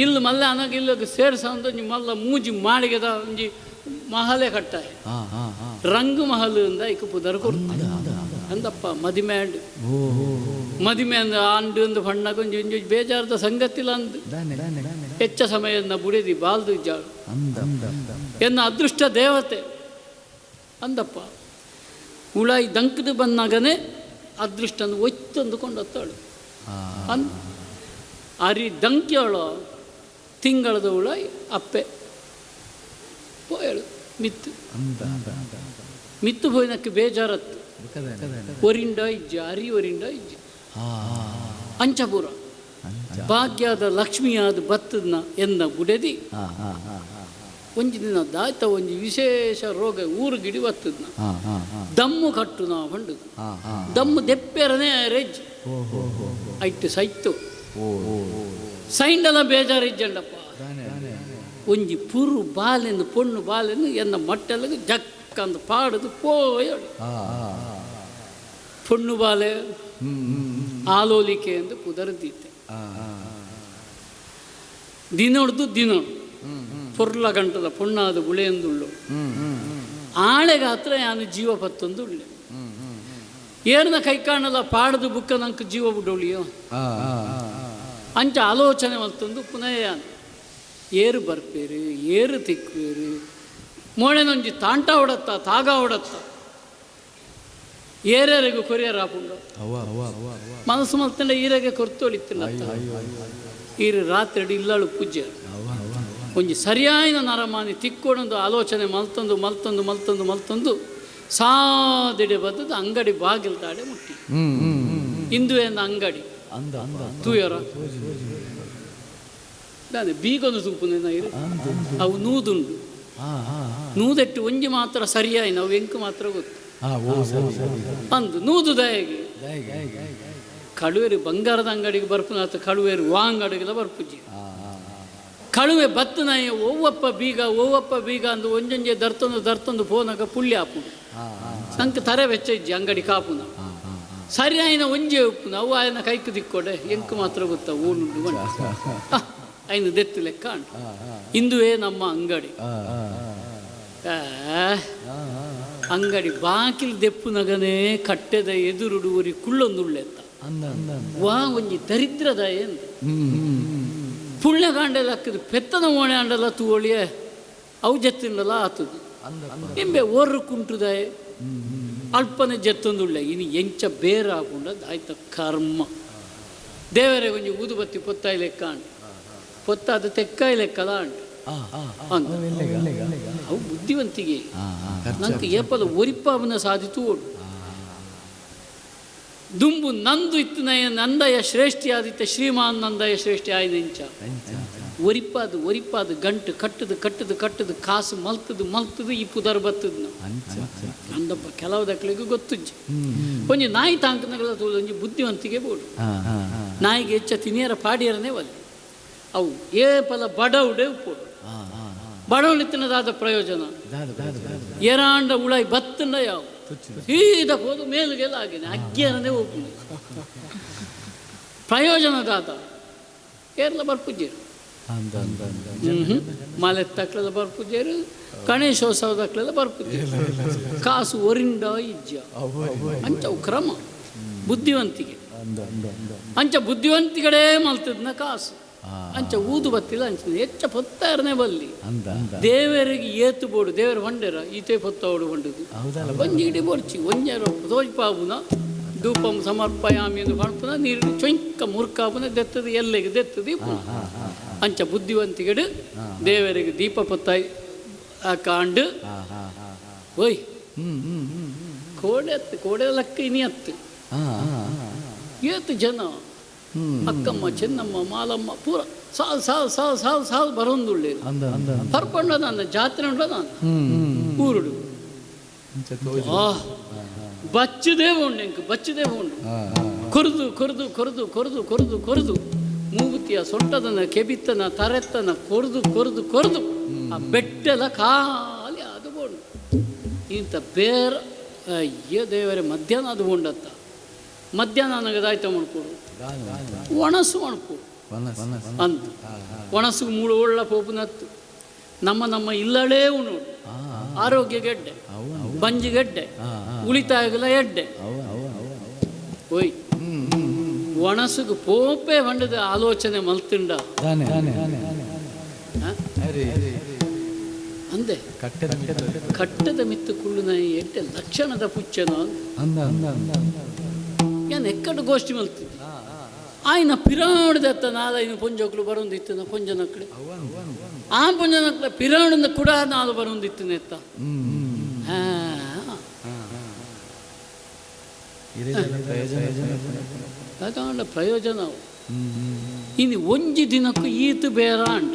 Speaker 4: ಇಲ್ಲು ಮಲ್ಲೆ ಅನಾಗ ಇಲ್ಲಿಗೆ ಸೇರ್ಸಂದು ಒಂಜಿ ಮಲ್ಲ ಮೂಜಿ ಮಾಡಿಗೆದ ಒಂಜಿ ಮಹಲೆ ಕಟ್ಟಾಯ ರಂಗು ಮಹಲ್ ಅಂದ ಇಕ ಪುದರ್ ಕೊಡ್ತಾರೆ ಅಂದಪ್ಪ ಮದಿಮೆ ಅಂಡು ಮದಿಮೆ ಅಂದ ಆಂಡು ಅಂದು ಬಣ್ಣಗ ಒಂಜಿ ಒಂಜಿ ಬೇಜಾರದ ಸಂಗತಿಲ್ಲ ಅಂದು ಹೆಚ್ಚ ಸಮಯದ ಬುಡಿದಿ ಬಾಲ್ದು ಜಾಳು ಎನ್ನ ಅದೃಷ್ಟ ದೇವತೆ ಅಂದಪ್ಪ ಉಳಾಯಿ ದಂಕದು ಬಂದಾಗನೇ ಅದೃಷ್ಟನ ಒತ್ತಂದುಕೊಂಡು ಹತ್ತಾಳು ಅರಿ ದಂಕ್ಯಾಳು ತಿಂಗಳದ ಉಳಾಯಿ ಅಪ್ಪೆ ಪೋಯಳು ಮಿತ್ತು ಪೋಯಿನಕ್ಕೆ ಬೇಜಾರತ್ತು ಒರಿಂಡ ಇಜ್ಜ ಅರಿ ಒರಿಂಡ ಇಜ್ಜ ಅಂಚಪುರ ಭಾಗ್ಯದ ಲಕ್ಷ್ಮಿಯಾದ ಬತ್ತದ್ನ ಎನ್ನ ಬುಡೆದಿ ಒಂಜಿ ದಿನ ದಾಯ್ತ ಒಂಜಿ ವಿಶೇಷ ರೋಗ ಊರು ಗಿಡಿ ಬತ್ತದ್ನ ದಮ್ಮು ಕಟ್ಟು ನಾ ಬಂಡು ದಮ್ಮು ದೆಪ್ಪೆರನೇ ರೆಜ್ ಐಟ್ಟು ಸೈತು ಸೈಂಡಲ ಬೇಜಾರು ಇಜ್ಜಂಡಪ್ಪ ಒಂಜಿ ಪುರು ಬಾಲೆಂದು ಪೊಣ್ಣು ಬಾಲೆಂದು ಎನ್ನ ಮಟ್ಟೆಲ್ಲ ಜಕ್ಕಂದು ಪಾಡದು ಪೋಯಡು ಪೊಣ್ಣು ಬಾಲೆ ಆಲೋಲಿಕೆ ಎಂದು ಕುದರದೀತೆ ದಿನೊಡ್ದು ದಿನೊಡು ಪೊರ್ಲ ಗಂಟದ ಪೊಣ್ಣಾದ ಗುಳೆಯಂದುಳ್ಳು ಆಳೆಗಾತ್ರ ಯಾನು ಜೀವ ಪತ್ತೊಂದು ಉಳ್ಳೆ ಏರ್ನ ಕೈ ಕಾಣಲ್ಲ ಪಾಡದು ಬುಕ್ಕ ನಂಗೆ ಜೀವ ಬಿಡೋಳಿಯೋ ಅಂಚ ಆಲೋಚನೆ ಮಲ್ತೊಂದು ಪುನಃ ಯಾನು ಏರು ಬರ್ಪೇರು ಏರು ತಿಕ್ಕೇರು ಮೋಳೆನೊಂಜಿ ತಾಂಟ ಹೊಡತ್ತ ತಾಗ ಹೊಡತ್ತ ಏರೇರಿಗೂ ಕೊರಿಯರ್ ಹಾಕೊಂಡು ಮನಸ್ಸು ಮಲ್ತಂಡ ಈರೆಗೆ ಕೊರ್ತೊಳಿತಿಲ್ಲ ಈರು ರಾತ್ರಿ ಇಲ್ಲಳು ಪೂಜೆ ಒಂಜಿ ಸರಿಯಾಯಿನ ನರಮಾನಿ ತಿಕ್ಕೊಡೊಂದು ಆಲೋಚನೆ ಮಲ್ತೊಂದು ಮಲ್ತೊಂದು ಮಲ್ತೊಂದು ಮಲ್ತೊಂದು ಸಾದಿಡೆ ಬದ್ದದು ಅಂಗಡಿ ಬಾಗಿಲು ತಾಡೆ ಮುಟ್ಟಿ ಇಂದು ಏನು ಅಂಗಡಿ ತೂಯರ ದಾನೆ ಬೀಗೊಂದು ತೂಪುನ ಇರು ಅವು ನೂದುಂಡು ನೂದೆಟ್ಟು ಒಂಜಿ ಮಾತ್ರ ಸರಿಯಾಯಿ ನಾವು ಎಂಕು ಮಾತ್ರ ಗೊತ್ತು ಅಂದು ನೂದು ದಯಗೆ ಕಳುವೆರು ಬಂಗಾರದ ಅಂಗಡಿಗೆ ಬರ್ಪುನ ಅಥವಾ ಕಳುವೆರು ವಾಂಗಡಿಗೆಲ್ಲ ಬರ್ಪುಜಿ ಕಳುವೆ ಬತ್ತನಾಯ ಓವಪ್ಪ ಬೀಗ ಅಂದು ಒಂಜೊಂಜೆ ದರ್ತೊಂದು ಫೋನಾಗ ಪುಳ್ಳಿ ಹಾಪುನು ನಂಗೆ ತರೆ ವೆಚ್ಚ ಇಜ್ಜಿ ಅಂಗಡಿ ಕಾಪುನ ಸರಿಯಾಯಿನ ಒಂಜೆ ಉಪ್ಪುನ ಅವು ಆಯನ ಕೈಕು ದಿಕ್ಕೊಡೆ ಎಂಕು ಮಾತ್ರ ಗೊತ್ತ ಊನುಂಡು ಐನು ದೆತ್ತು ಲೆಕ್ಕ ಇಂದುವೇ ನಮ್ಮ ಅಂಗಡಿ ಅಂಗಡಿ ಬಾಕಿಲ್ ದೆಪ್ಪು ನಗನೇ ಕಟ್ಟೆದ ಎದುರುಡು ಊರಿ ಕುಳ್ಳೊಂದುಳ್ಳೆತ್ತ ವಾ ಒಂಜಿ ದರಿದ್ರದ ಏನು ಪುಣ್ಯಗಾಂಡೆಲ್ಲ ಹಾಕಿದ್ರು ಪೆತ್ತನ ಓಣೆ ಅಂಡಲ್ಲ ತೂಳಿಯೇ ಅವು ಜತ್ತಿನಲ್ಲ ಆತದು ನಿಂಬೆ ಓರ್ರು ಕುಂಟುದಾಯೆ ಅಲ್ಪನೆ ಜತ್ತೊಂದುಳ್ಳೆ ಇನ್ನು ಎಂಚ ಬೇರೆ ಹಾಕೊಂಡದ್ದು ಆಯ್ತ ಕರ್ಮ ದೇವರೇ ಒಂಜಿ ಊದುಬತ್ತಿ ಪೊತ್ತಾಯಿ ಲೆಕ್ಕ ಅಂಟು ಪೊತ್ತಾದ ತೆಕ್ಕಾಯಿ ಲೆಕ್ಕದ ಅಂಟು ಅವು ಬುದ್ಧಿವಂತಿಗೆ ನಂಗೆ ಏಪದ ಒರಿಪಾವನ ಸಾಧಿತು ಓಡು ದುಂಬು ನಂದು ಇತ್ತು ನಂದಯ ಶ್ರೇಷ್ಠಿ ಆದಿತ್ಯ ಶ್ರೀಮಾನ್ ನಂದಯ ಶ್ರೇಷ್ಠಿ ಆಯ್ನೆಂಚ ಒರಿಪಾದು ಗಂಟು ಕಟ್ಟದು ಕಾಸು ಮಲ್ತದು ಈ ಪುದರ್ ಬತ್ತದು ಅಂದಪ್ಪ ಕೆಲವುದಕ್ಳಿಗೂ ಗೊತ್ತುಜ್ಜಿ ಒಂಜಿ ನಾಯಿ ತಾಂಕನಗಳ ಒಂಜಿ ಬುದ್ಧಿವಂತಿಗೆ ಬೋಡು ನಾಯಿಗೆ ಹೆಚ್ಚ ತಿನಿಯರ ಪಾಡಿಯರನೇ ಒಲ್ಲಿ ಅವು ಏಪಲ ಬಡವುಡೆ ಉಪ್ಪೋಡು ಬಡವಳಿತ್ತಿನದಾದ ಪ್ರಯೋಜನ ಎರಾಂಡ ಉಳಾಯಿ ಬತ್ತಂಡ ಯಾವ ಸೀದ ಹೋದು ಮೇಲುಗೆಲ್ಲ ಆಗಿದೆ ಅಜ್ಞಾನನೇ ಹೋಗ್ಬೋದು ಪ್ರಯೋಜನದಾತ ಏರ್ಲ ಬರ್ಪುಜ್ಜೇರು ಮಲೆ ತಕ್ಲೆಲ್ಲ ಬರ್ಪುಜ್ಜೇರು ಗಣೇಶೋತ್ಸವದಕ್ಲೆಲ್ಲ ಬರ್ಪುಜ್ಜೇರು ಕಾಸು ಒರಿಂಡ ಇಜ್ಜ ಅಂಚವು ಕ್ರಮ ಬುದ್ಧಿವಂತಿಗೆ ಅಂಚ ಬುದ್ಧಿವಂತಿಗಡೆ ಮಲ್ತದ್ನ ಕಾಸು ಅಂಚ ಊದು ಬತ್ತಿಲ್ಲ ಅಂಚಿನ ಹೆಚ್ಚ ಪೊತ್ತಾರನೇ ಬಲ್ಲಿ ದೇವರಿಗೆ ಏತು ಬೋಡು ದೇವರ ಹೊಂಡೆರ ಈತೆ ಪೊತ್ತೋಡು ಹೊಂಡದು ಒಂಜಿಡಿ ಬೋರ್ಚಿ ಒಂಜರ ತೋಜ್ಪಾವುನ ಧೂಪಂ ಸಮರ್ಪಯಾಮಿ ಎಂದು ಪಣಪುನ ನೀರು ಚೊಂಕ ಮುರ್ಕಾಪುನ ದೆತ್ತದು ಎಲ್ಲಿಗೆ ದೆತ್ತದು ಅಂಚ ಬುದ್ಧಿವಂತಿಗಡು ದೇವರಿಗೆ ದೀಪ ಪೊತ್ತಾಯಿ ಕಾಂಡು ಓಯ್ ಕೋಡೆ ಲಕ್ಕ ಇನಿ ಅತ್ತು ಏತು ಜನ ಅಕ್ಕಮ್ಮ ಚೆನ್ನಮ್ಮ ಮಾಲಮ್ಮ ಪೂರ ಸಾಲ್ ಬರೊಂದುಳ್ಳೆ ಪರ್ಪಂಡ ನನ್ನ ಜಾತ್ರೆ ಉಂಡ ನಾನು ಊರುಡು ಬಚ್ಚದೇ ಉಂಡು ಎಂಕು ಬಚ್ಚದೇ ಉಂಡು ಕೊರದು ಮೂಗುತಿಯ ಸೊಂಟದನ ಕೆಬಿತ್ತನ ತರೆತ್ತನ ಕೊರದು ಆ ಬೆಟ್ಟೆಲ್ಲ ಖಾಲಿ ಅದು ಬೋಂಡು ಇಂಥ ಬೇರೆ ಅಯ್ಯೋ ದೇವರೇ ಮಧ್ಯಾಹ್ನ ಅದು ಉಂಡತ್ತ ಮಧ್ಯಾಹ್ನ ನನಗದಾಯ್ತ ಮಾಡ್ಕೊಡು ಒಣಸು ಮಾಡ್ಕೊಡು ಅಂತ ಒಣಸಿಗೆ ಮೂಳು ಒಳ್ಳ ಪೋಪುನತ್ತು ನಮ್ಮ ಇಲ್ಲಳೇ ಉಣ್ಣು ಆರೋಗ್ಯ ಗೆಡ್ಡೆ ಬಂಜಿಗೆಡ್ಡೆ ಉಳಿತಾಯಗಲ ಎಡ್ಡೆ ಓಯ್ ಒಣಸಿಗೆ ಪೋಪೆ ಹೊಂಡದ ಆಲೋಚನೆ ಮಲ್ತಿಂಡ ಅಂದೆ ಕಟ್ಟದ ಮಿತ್ತು ಕುಳ್ಳುನ ಎಡ್ಡೆ ಲಕ್ಷಣದ ಪುಚ್ಚನ ಏನು ಎಕ್ಕಟ್ಟು ಗೋಷ್ಠಿ ಮಲ್ತಿದ್ದೆ ಆಯ್ನ ಪಿರಾಣಿದತ್ತ ನಾಲ್ಕು ಪೊಂಜೋಕ್ಲು ಬರೋಂದಿತ್ತು ಪೊಂಜನಕ್ಳೆ ಆ ಪೊಂಜನಕ್ಲೆ ಪಿರಾಣಿಂದ ಕೂಡ ನಾಲ್ ಬರೋಂದಿತ್ತು ನೆತ್ತ ಅದಾಂಡ ಪ್ರಯೋಜನ ಇನ್ನು ಒಂಜಿ ದಿನಕ್ಕೂ ಈತು ಬೇರ ಅಂಡ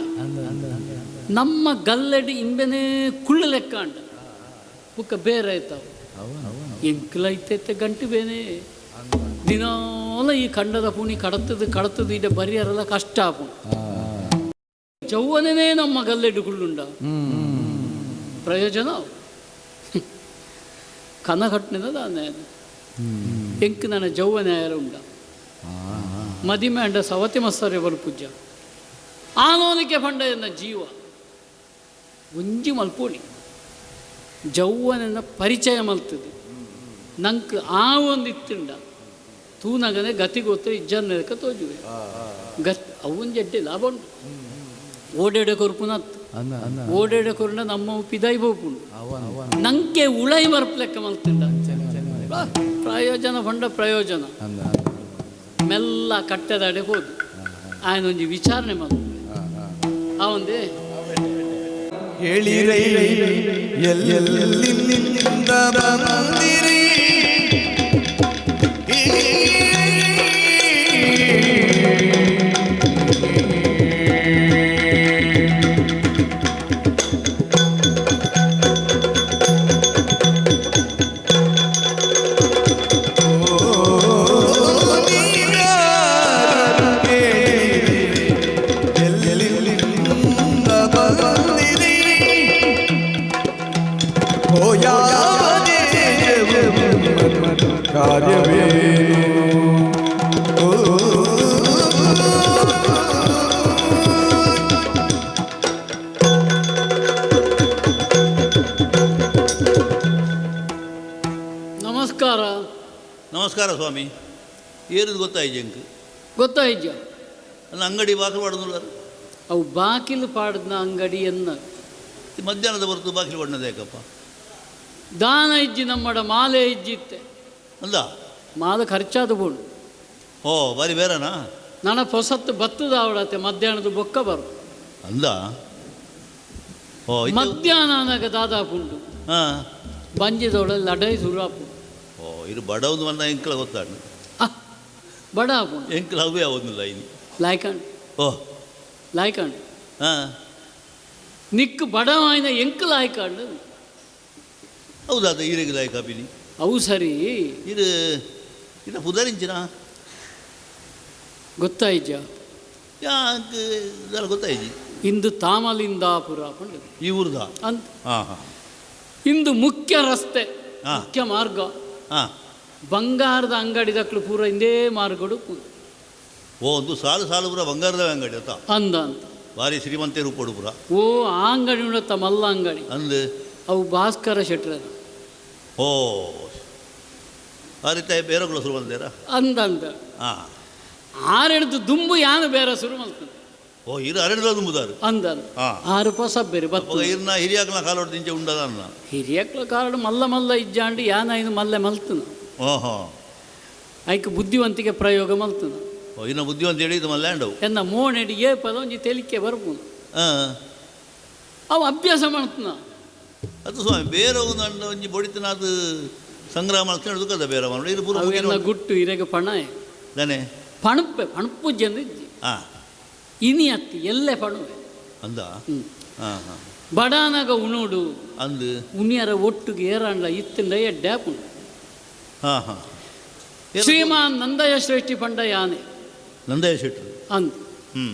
Speaker 4: ನಮ್ಮ ಗಲ್ಲಡಿ ಇಂಬೆನೇ ಕುಳ್ಳು ಲೆಕ್ಕ ಅಂಡ ಬುಕ್ಕ ಬೇರೆ ಆಯ್ತಾವ ಎಂಕ್ಲೈತೈತೆ ಗಂಟು ಬೇನೆ ದಿನಾಲ ಈ ಖಂಡದ ಪುಣಿ ಕಡತದು ಇಡ ಬರಿಯರೆಲ್ಲ ಕಷ್ಟ ಆಪು ಜೌವನೇ ನಮ್ಮ ಗಲ್ಲೆಡ್ಡುಕೊಳ್ಳುಂಡ ಪ್ರಯೋಜನ ಕನಕಟ್ಟಿನ ದಾನೆ ಎಂಕ್ ನನ್ನ ಜೌವನೆ ಉಂಡ ಮದಿಮೆ ಅಂಡ ಸವತಿ ಮಸ್ಸರೆ ಬಲು ಪೂಜ ಆನೋನಿಕೆ ಪಂಡ ಎನ್ನ ಜೀವ ಒಂಜಿ ಮಲ್ಪೋಳಿ ಜೌವನ ಪರಿಚಯ ಮಲ್ತದೆ ನಂಗೆ ಆ ಒಂದು ಇತ್ತುಂಡ ತೂನಗನೆ ಗತಿ ಗೊತ್ತ ಇಜ್ಜನ್ನದಕ್ಕೆ ತೋಜುವೆ ಗತ್ ಅವನ್ ಜಡ್ಡೆ ಲಾಭ ಉಂಟು ಓಡಾಡೆ ಕೊರ್ಪುನತ್ತು ಓಡಾಡೆ ಕೊರ್ಡ ನಮ್ಮ ಪಿದಾಯಿ ಬೋಪುಂಡು ನಂಗೆ ಉಳೈ ಬರ್ಪ್ಲೆಕ್ಕ ಮಲ್ತಿಂಡ ಪ್ರಯೋಜನ ಪಂಡ ಪ್ರಯೋಜನ ಮೆಲ್ಲ ಕಟ್ಟೆದಾಡೆ ಹೋದು ಆಯ್ನ ಒಂಜಿ ವಿಚಾರಣೆ ಮಾಡು ಅವಂದೇ
Speaker 3: ಹೇಳಿರೈ ಎಲ್ಲಿಂದ ಬಂದಿರಿ
Speaker 4: ನಮಸ್ಕಾರ.
Speaker 2: ನಮಸ್ಕಾರ ಸ್ವಾಮಿ. ಏರಿದು ಗೊತ್ತಾಯ್ತು ಎಂಕ್
Speaker 4: ಗೊತ್ತಾಯ್ಜ
Speaker 2: ನನ್ನ ಅಂಗಡಿ ಬಾಗಿಲು ಪಾಡುದಿಲ್ಲ
Speaker 4: ಅವು ಬಾಕಿಲು ಪಾಡ್ನ ಅಂಗಡಿಯನ್ನ
Speaker 2: ಮಧ್ಯಾಹ್ನದ ಹೊರತು ಬಾಗಿಲು ಪಡ್ನದ ಯಾಕಪ್ಪ
Speaker 4: ದಾನ ಇಜ್ಜಿ ನಮ್ಮಡ ಮಾಲೆ ಇಜ್ಜಿತ್ತೆ
Speaker 2: ಅಂದ
Speaker 4: ಮಾಲೆ ಖರ್ಚಾದ ಬೋಡು
Speaker 2: ಓ ಬಾರಿ ಬೇರೆನಾ
Speaker 4: ನನ್ನ ಹೊಸತ್ತು ಬತ್ತದ ಅವಡತ್ತೆ ಮಧ್ಯಾಹ್ನದ ಬೊಕ್ಕ ಬರು
Speaker 2: ಅಂದ ಓ
Speaker 4: ಮಧ್ಯಾಹ್ನನಾಗ ದಾದಾಪುಂಡು
Speaker 2: ಹಾಂ
Speaker 4: ಬಂಜಿದವಳ ಲಡೈ ಸುರಾಪು
Speaker 2: ಓ ಇದು ಬಡವುದು ಮನ್ನ ಎಂಕ್ಲ ಗೊತ್ತಾಡು
Speaker 4: ಬಡ ಆಪುಂಡು
Speaker 2: ಎಂಕ್ಲ ಅವೇ ಆಗೋದಿಲ್ಲ ಇನ್ನು
Speaker 4: ಲಾಯ್ಕಂಡು
Speaker 2: ಓ
Speaker 4: ಲಾಯ್ಕಂಡು
Speaker 2: ಹಾಂ
Speaker 4: ನಿಕ್ಕು ಬಡವಾಯಿನ ಎಂಕ್ ಲಾಯ್ಕಂಡು
Speaker 2: ಹೌದಾ ಅದು ಈರೆಗೆ ಲಾಯ್ ಕಾಪಿನಿ
Speaker 4: ಅವು ಸರಿ
Speaker 2: ಇದು ಇದು ಪುದರಿಂಚಿನ
Speaker 4: ಗೊತ್ತಾಯ್ಜ
Speaker 2: ಯಾಕೆ ಇದೆಲ್ಲ ಗೊತ್ತಾಯ್ಜಿ
Speaker 4: ಇಂದು ತಾಮಲಿಂದಾಪುರ ಪಂಡು
Speaker 2: ಈ ಊರ್ದ
Speaker 4: ಅಂತ
Speaker 2: ಹಾಂ ಹಾಂ
Speaker 4: ಇಂದು ಮುಖ್ಯ ರಸ್ತೆ
Speaker 2: ಹಾ.
Speaker 4: ಮುಖ್ಯ ಮಾರ್ಗ
Speaker 2: ಹಾಂ
Speaker 4: ಬಂಗಾರದ ಅಂಗಡಿ ದಕ್ಳು ಪೂರ ಇಂದೇ ಮಾರ್ಗಡು
Speaker 2: ಓ ಒಂದು ಸಾಲು ಸಾಲು ಪುರ ಬಂಗಾರದ ಅಂಗಡಿ ಆತ
Speaker 4: ಅಂದ ಅಂತ
Speaker 2: ಭಾರಿ ಶ್ರೀಮಂತರು ಕೊಡು ಪುರ
Speaker 4: ಓ ಆ ಅಂಗಡಿ ಉಂಡತ್ತ ಮಲ್ಲ ಅಂಗಡಿ
Speaker 2: ಅಂದು
Speaker 4: ಅವು ಭಾಸ್ಕರ ಶೆಟ್ರ
Speaker 2: ಓ ಆ ರೀತಿ ಬೇರೆಗಳು ಶುರು ಬಂದೇರಾ
Speaker 4: ಅಂದ ಅಂದ
Speaker 2: ಹಾಂ
Speaker 4: ಆರೆಡ್ದು ದುಂಬು ಯಾನು ಬೇರೆ ಶುರು ಮಾಡ್ತದೆ
Speaker 2: ಓ ಇರು ಅರಣ್ಯದ ತುಂಬುದಾರು
Speaker 4: ಅಂದ
Speaker 2: ಹಾ.
Speaker 4: 6 ರೂಪಾಯಿ ಸಬ್ಬೇರಿ ಬತ್ತ
Speaker 2: ಇರ್ನ ಹಿರಿಯಾಕನ ಕಾಲೋಡ್ ದಿಂಚೆ ಉಂಡದ ಅನ್ನ
Speaker 4: ಹಿರಿಯಕ್ಲ ಕಾರಣ ಮಲ್ಲ ಮಲ್ಲ ಇಜ್ಜಾಂಡಿ ಯಾನ ಇದು ಮಲ್ಲೆ ಮಲ್ತನ
Speaker 2: ಓಹೋ
Speaker 4: ಐಕ್ ಬುದ್ಧಿವಂತಿಕೆ ಪ್ರಯೋಗ ಮಲ್ತನ
Speaker 2: ಓ ಇನ್ನು ಬುದ್ಧಿವಂತ ಹೇಳಿದ್ದು ಮಲ್ಯಾಂಡವು
Speaker 4: ಎನ್ನ ಮೋನೆಡಿ ಏ ಪದ ಒಂಜಿ ತೆಲಿಕೆ ಬರ್ಪುನು
Speaker 2: ಹಾಂ
Speaker 4: ಅವು ಅಭ್ಯಾಸ ಮಾಡ್ತನ
Speaker 2: ಅದು ಸ್ವಾಮಿ ಬೇರೆ ಒಂದು ಅಂಡ ಒಂಜಿ ಬಡಿತನ ಅದು ಸಂಗ್ರಹ ಮಾಡ್ಕೊಂಡು ದುಃಖದ ಬೇರೆ ಮಾಡಿ ಇದು ಪೂರ
Speaker 4: ಅವೆಲ್ಲ ಗುಟ್ಟು ಇರೆಗೆ ಪಣೆ
Speaker 2: ತಾನೆ
Speaker 4: ಪಣಪ್ಪೆ ಪಣಪುಜ್ಜಿ ಅಂದ್ರೆ ಇಜ್ಜಿ
Speaker 2: ಹಾಂ
Speaker 4: ಇನಿ ಅತ್ತಿ ಎಲ್ಲೇ ಪಣುವೆ
Speaker 2: ಅಂದ ಹಾಂ ಹಾಂ
Speaker 4: ಬಡಾನಾಗ ಉಣುಡು
Speaker 2: ಅಂದು
Speaker 4: ಉಣಿಯರ ಒಟ್ಟಿಗೆ ಏರಾಂಡ್ಲ ಇತ್ತಿಂದ ಎಡ್ಡ್ಯಾಪುಂಡು
Speaker 2: ಹಾಂ ಹಾಂ
Speaker 4: ಶ್ರೀಮಾನ್ ನಂದಯ ಶ್ರೇಷ್ಠಿ ಪಂಡ ಯಾನೆ
Speaker 2: ನಂದಯ ಶೆಟ್ರು
Speaker 4: ಅಂದ್
Speaker 2: ಹ್ಞೂ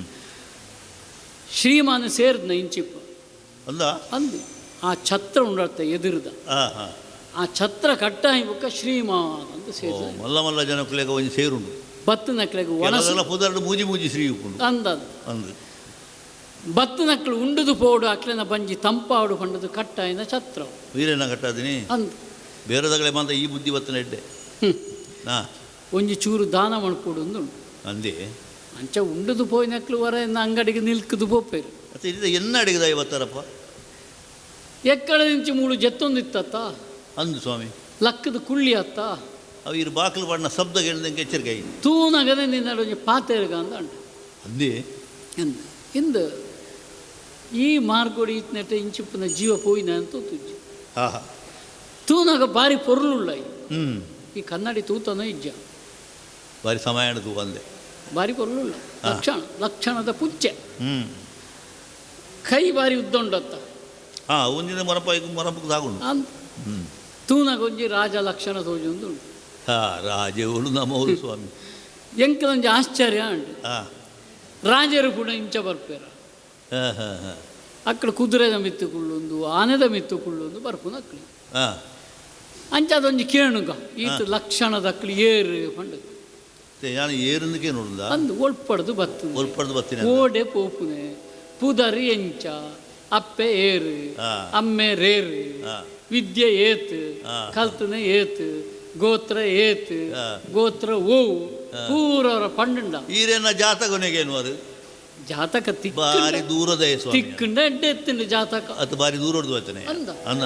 Speaker 4: ಶ್ರೀಮಾನ್ ಸೇರ್ದ್ನ ಇಂಚಿಪ್ಪ
Speaker 2: ಅಂದ
Speaker 4: ಅಂದು ಆ ಛತ್ರ ಉಂಡತ್ತ ಎದುರುದ
Speaker 2: ಹಾಂ ಹಾಂ
Speaker 4: ಆ ಛತ್ರ ಕಟ್ಟಾಯಿ ಬುಕ್ಕ ಶ್ರೀಮಾನ್ ಅಂತ
Speaker 2: ಓ
Speaker 4: ಸೇರಿದ
Speaker 2: ಮಲ್ಲ ಮಲ್ಲ ಜನಕ್ಕಲೆಗ ಒಂಜಿ ಸೇರುಂಡು
Speaker 4: ಬತ್ತು ನಕ್ಲೆಗೆ ಒಣಸ
Speaker 2: ಕೆಲವೆಲ್ಲ ಪುದರ್ಡು ಮೂಜಿ ಮೂಜಿ ಶ್ರೀ ಉಪ್ಪುಂಡು
Speaker 4: ಅಂದ
Speaker 2: ಅಂದು
Speaker 4: ಬತ್ತು ನಕ್ಳು ಉಂಡುದು ಪೋಡು ಅಕ್ಲೆನ ಬಂಜಿ ತಂಪಾಡು ಪಂಡದು ಕಟ್ಟಾಯಿನ ಛತ್ರ
Speaker 2: ವೀರೇನ ಕಟ್ಟಾದಿನಿ
Speaker 4: ಅಂದ್
Speaker 2: ಬೇರೆದಾಗಲೇ ಬಂದ ಈ ಬುದ್ಧಿ ಬತ್ತನ ಎಡ್ಡೆ ಹಾಂ
Speaker 4: ಒಂಜಿ ಚೂರು ದಾನ ಮಣ್ಪೋಡು ಉಂಡು
Speaker 2: ಅಂದೆ
Speaker 4: ಅಂಚ ಉಂಡುದು ಪೋಯಿನಕ್ಲು ವರ ಅಂಗಡಿಗೆ ನಿಲ್ಕುದು ಪೋಪೇರು
Speaker 2: ಮತ್ತೆ ಇದು ಎನ್ನ ಅಡಿಗದ ಇವತ್ತಾರಪ್ಪ
Speaker 4: ಎಕ್ಕಡ ನಿಂಚಿ ಮೂಳು ಜತ್ತೊಂದಿತ್ತತ್ತ
Speaker 2: ಅಂದು ಸ್ವಾಮಿ
Speaker 4: ಲಕ್ಕದ ಕುಳ್ಳಿ ಅತ್ತ
Speaker 2: ಅವು ಇರು ಬಾಗಿಲು ಬಣ್ಣ ಶಬ್ದ ಕೇಳಿದಂಗೆ ಎಚ್ಚರಿಕೆ ಆಯ್ತು
Speaker 4: ತೂನಗನೆ ನಿನ್ನಡ ಒಂಜಿ ಪಾತೇರ್ಗ ಅಂದ ಅಂಡ
Speaker 2: ಅಂದೇ
Speaker 4: ಎಂದು ಇಂದು ಈ ಮಾರ್ಗೋಡಿ ಇತ್ನೆಟ ಇಂಚಿಪ್ಪನ ಜೀವ ಪೋಯಿನ ಅಂತ ತುಜ್ಜಿ
Speaker 2: ಹಾಂ ಹಾಂ
Speaker 4: ತೂನಾಗ ಬಾರಿ ಪೊರ್ಲುಳ್ಳ
Speaker 2: ಹ್ಞೂ
Speaker 4: ಈ ಕನ್ನಡಿ ತೂತನ ಇಜ್ಜ
Speaker 2: ಬಾರಿ ಸಮಯ ಹಿಡಿದು ಬಂದೆ
Speaker 4: ಬಾರಿ ಪೊರ್ಲುಳ್ಳ ಲಕ್ಷಣದ ಪುಚ್ಚೆ
Speaker 2: ಹ್ಞೂ
Speaker 4: ಕೈ ಬಾರಿ ಉದ್ದುಂಡತ್ತ
Speaker 2: ಹಾಂ ಒಂದಿನ ಮರಪಕ್ಕೆ ಸಾಗುಂಡು
Speaker 4: ಅಂತ
Speaker 2: ಹ್ಞೂ
Speaker 4: ತೂನಾಗ ಒಂಜಿ ರಾಜ ಲಕ್ಷಣ ತೋಜೊಂದು ಉಂಟು
Speaker 2: ಹಾಂ ರಾಜೇವಳು ನಮ್ಮವರು ಸ್ವಾಮಿ
Speaker 4: ಎಂಕಲೊಂಜಿ ಆಶ್ಚರ್ಯ ಉಂಟು
Speaker 2: ಹಾಂ
Speaker 4: ರಾಜರು ಕೂಡ ಇಂಚ ಬರ್ಪೇರ ಅಕ್ಕಳು ಕುದುರೆದ ಮಿತ್ತುಕೊಳ್ಳೊಂದು ಆನೆದ ಮಿತ್ತುಕೊಳ್ಳೊಂದು ಬರ್ಪುನ ಅಕ್ಕಳು ಅಂಚದೊಂದು ಕೇಣುಗ ಈತ ಲಕ್ಷಣದ ಅಕ್ಕಳು ಏರು ಪಂಡ
Speaker 2: ನಾನು ಏರನ್ನಿಗೆ ನೋಡುದ
Speaker 4: ಅಂದು ಒಳ್ಪಡ್ದು ಬತ್ತು
Speaker 2: ಒಳ್ಪಡ್ದು ಬತ್ತೀನಿ
Speaker 4: ಓಡೆ ಪೋಪುನೆ ಪುದರಿ ಎಂಚ ಅಪ್ಪೆ ಏರು ಅಮ್ಮೆ ರೇರು ವಿದ್ಯೆ ಏತು ಕಲ್ತನೆ ಏತು ಗೋತ್ರ ಏತು ಗೋತ್ರ ಓವು ಪೂರವರ ಪಂಡುಂಡ
Speaker 2: ಈರೇನ ಜಾತಕೊನೆಗೇನು ಅದು
Speaker 4: ಜಾತಕ
Speaker 2: ಬಾರಿ ದೂರದ
Speaker 4: ತಿಕ್ಕಂಡ ಎಡ್ಡೆ ಎತ್ತಿಂಡು ಜಾತಕ
Speaker 2: ಅದು ಬಾರಿ ದೂರದ್ದು ವಚನೆ
Speaker 4: ಅಂದ
Speaker 2: ಅನ್ನ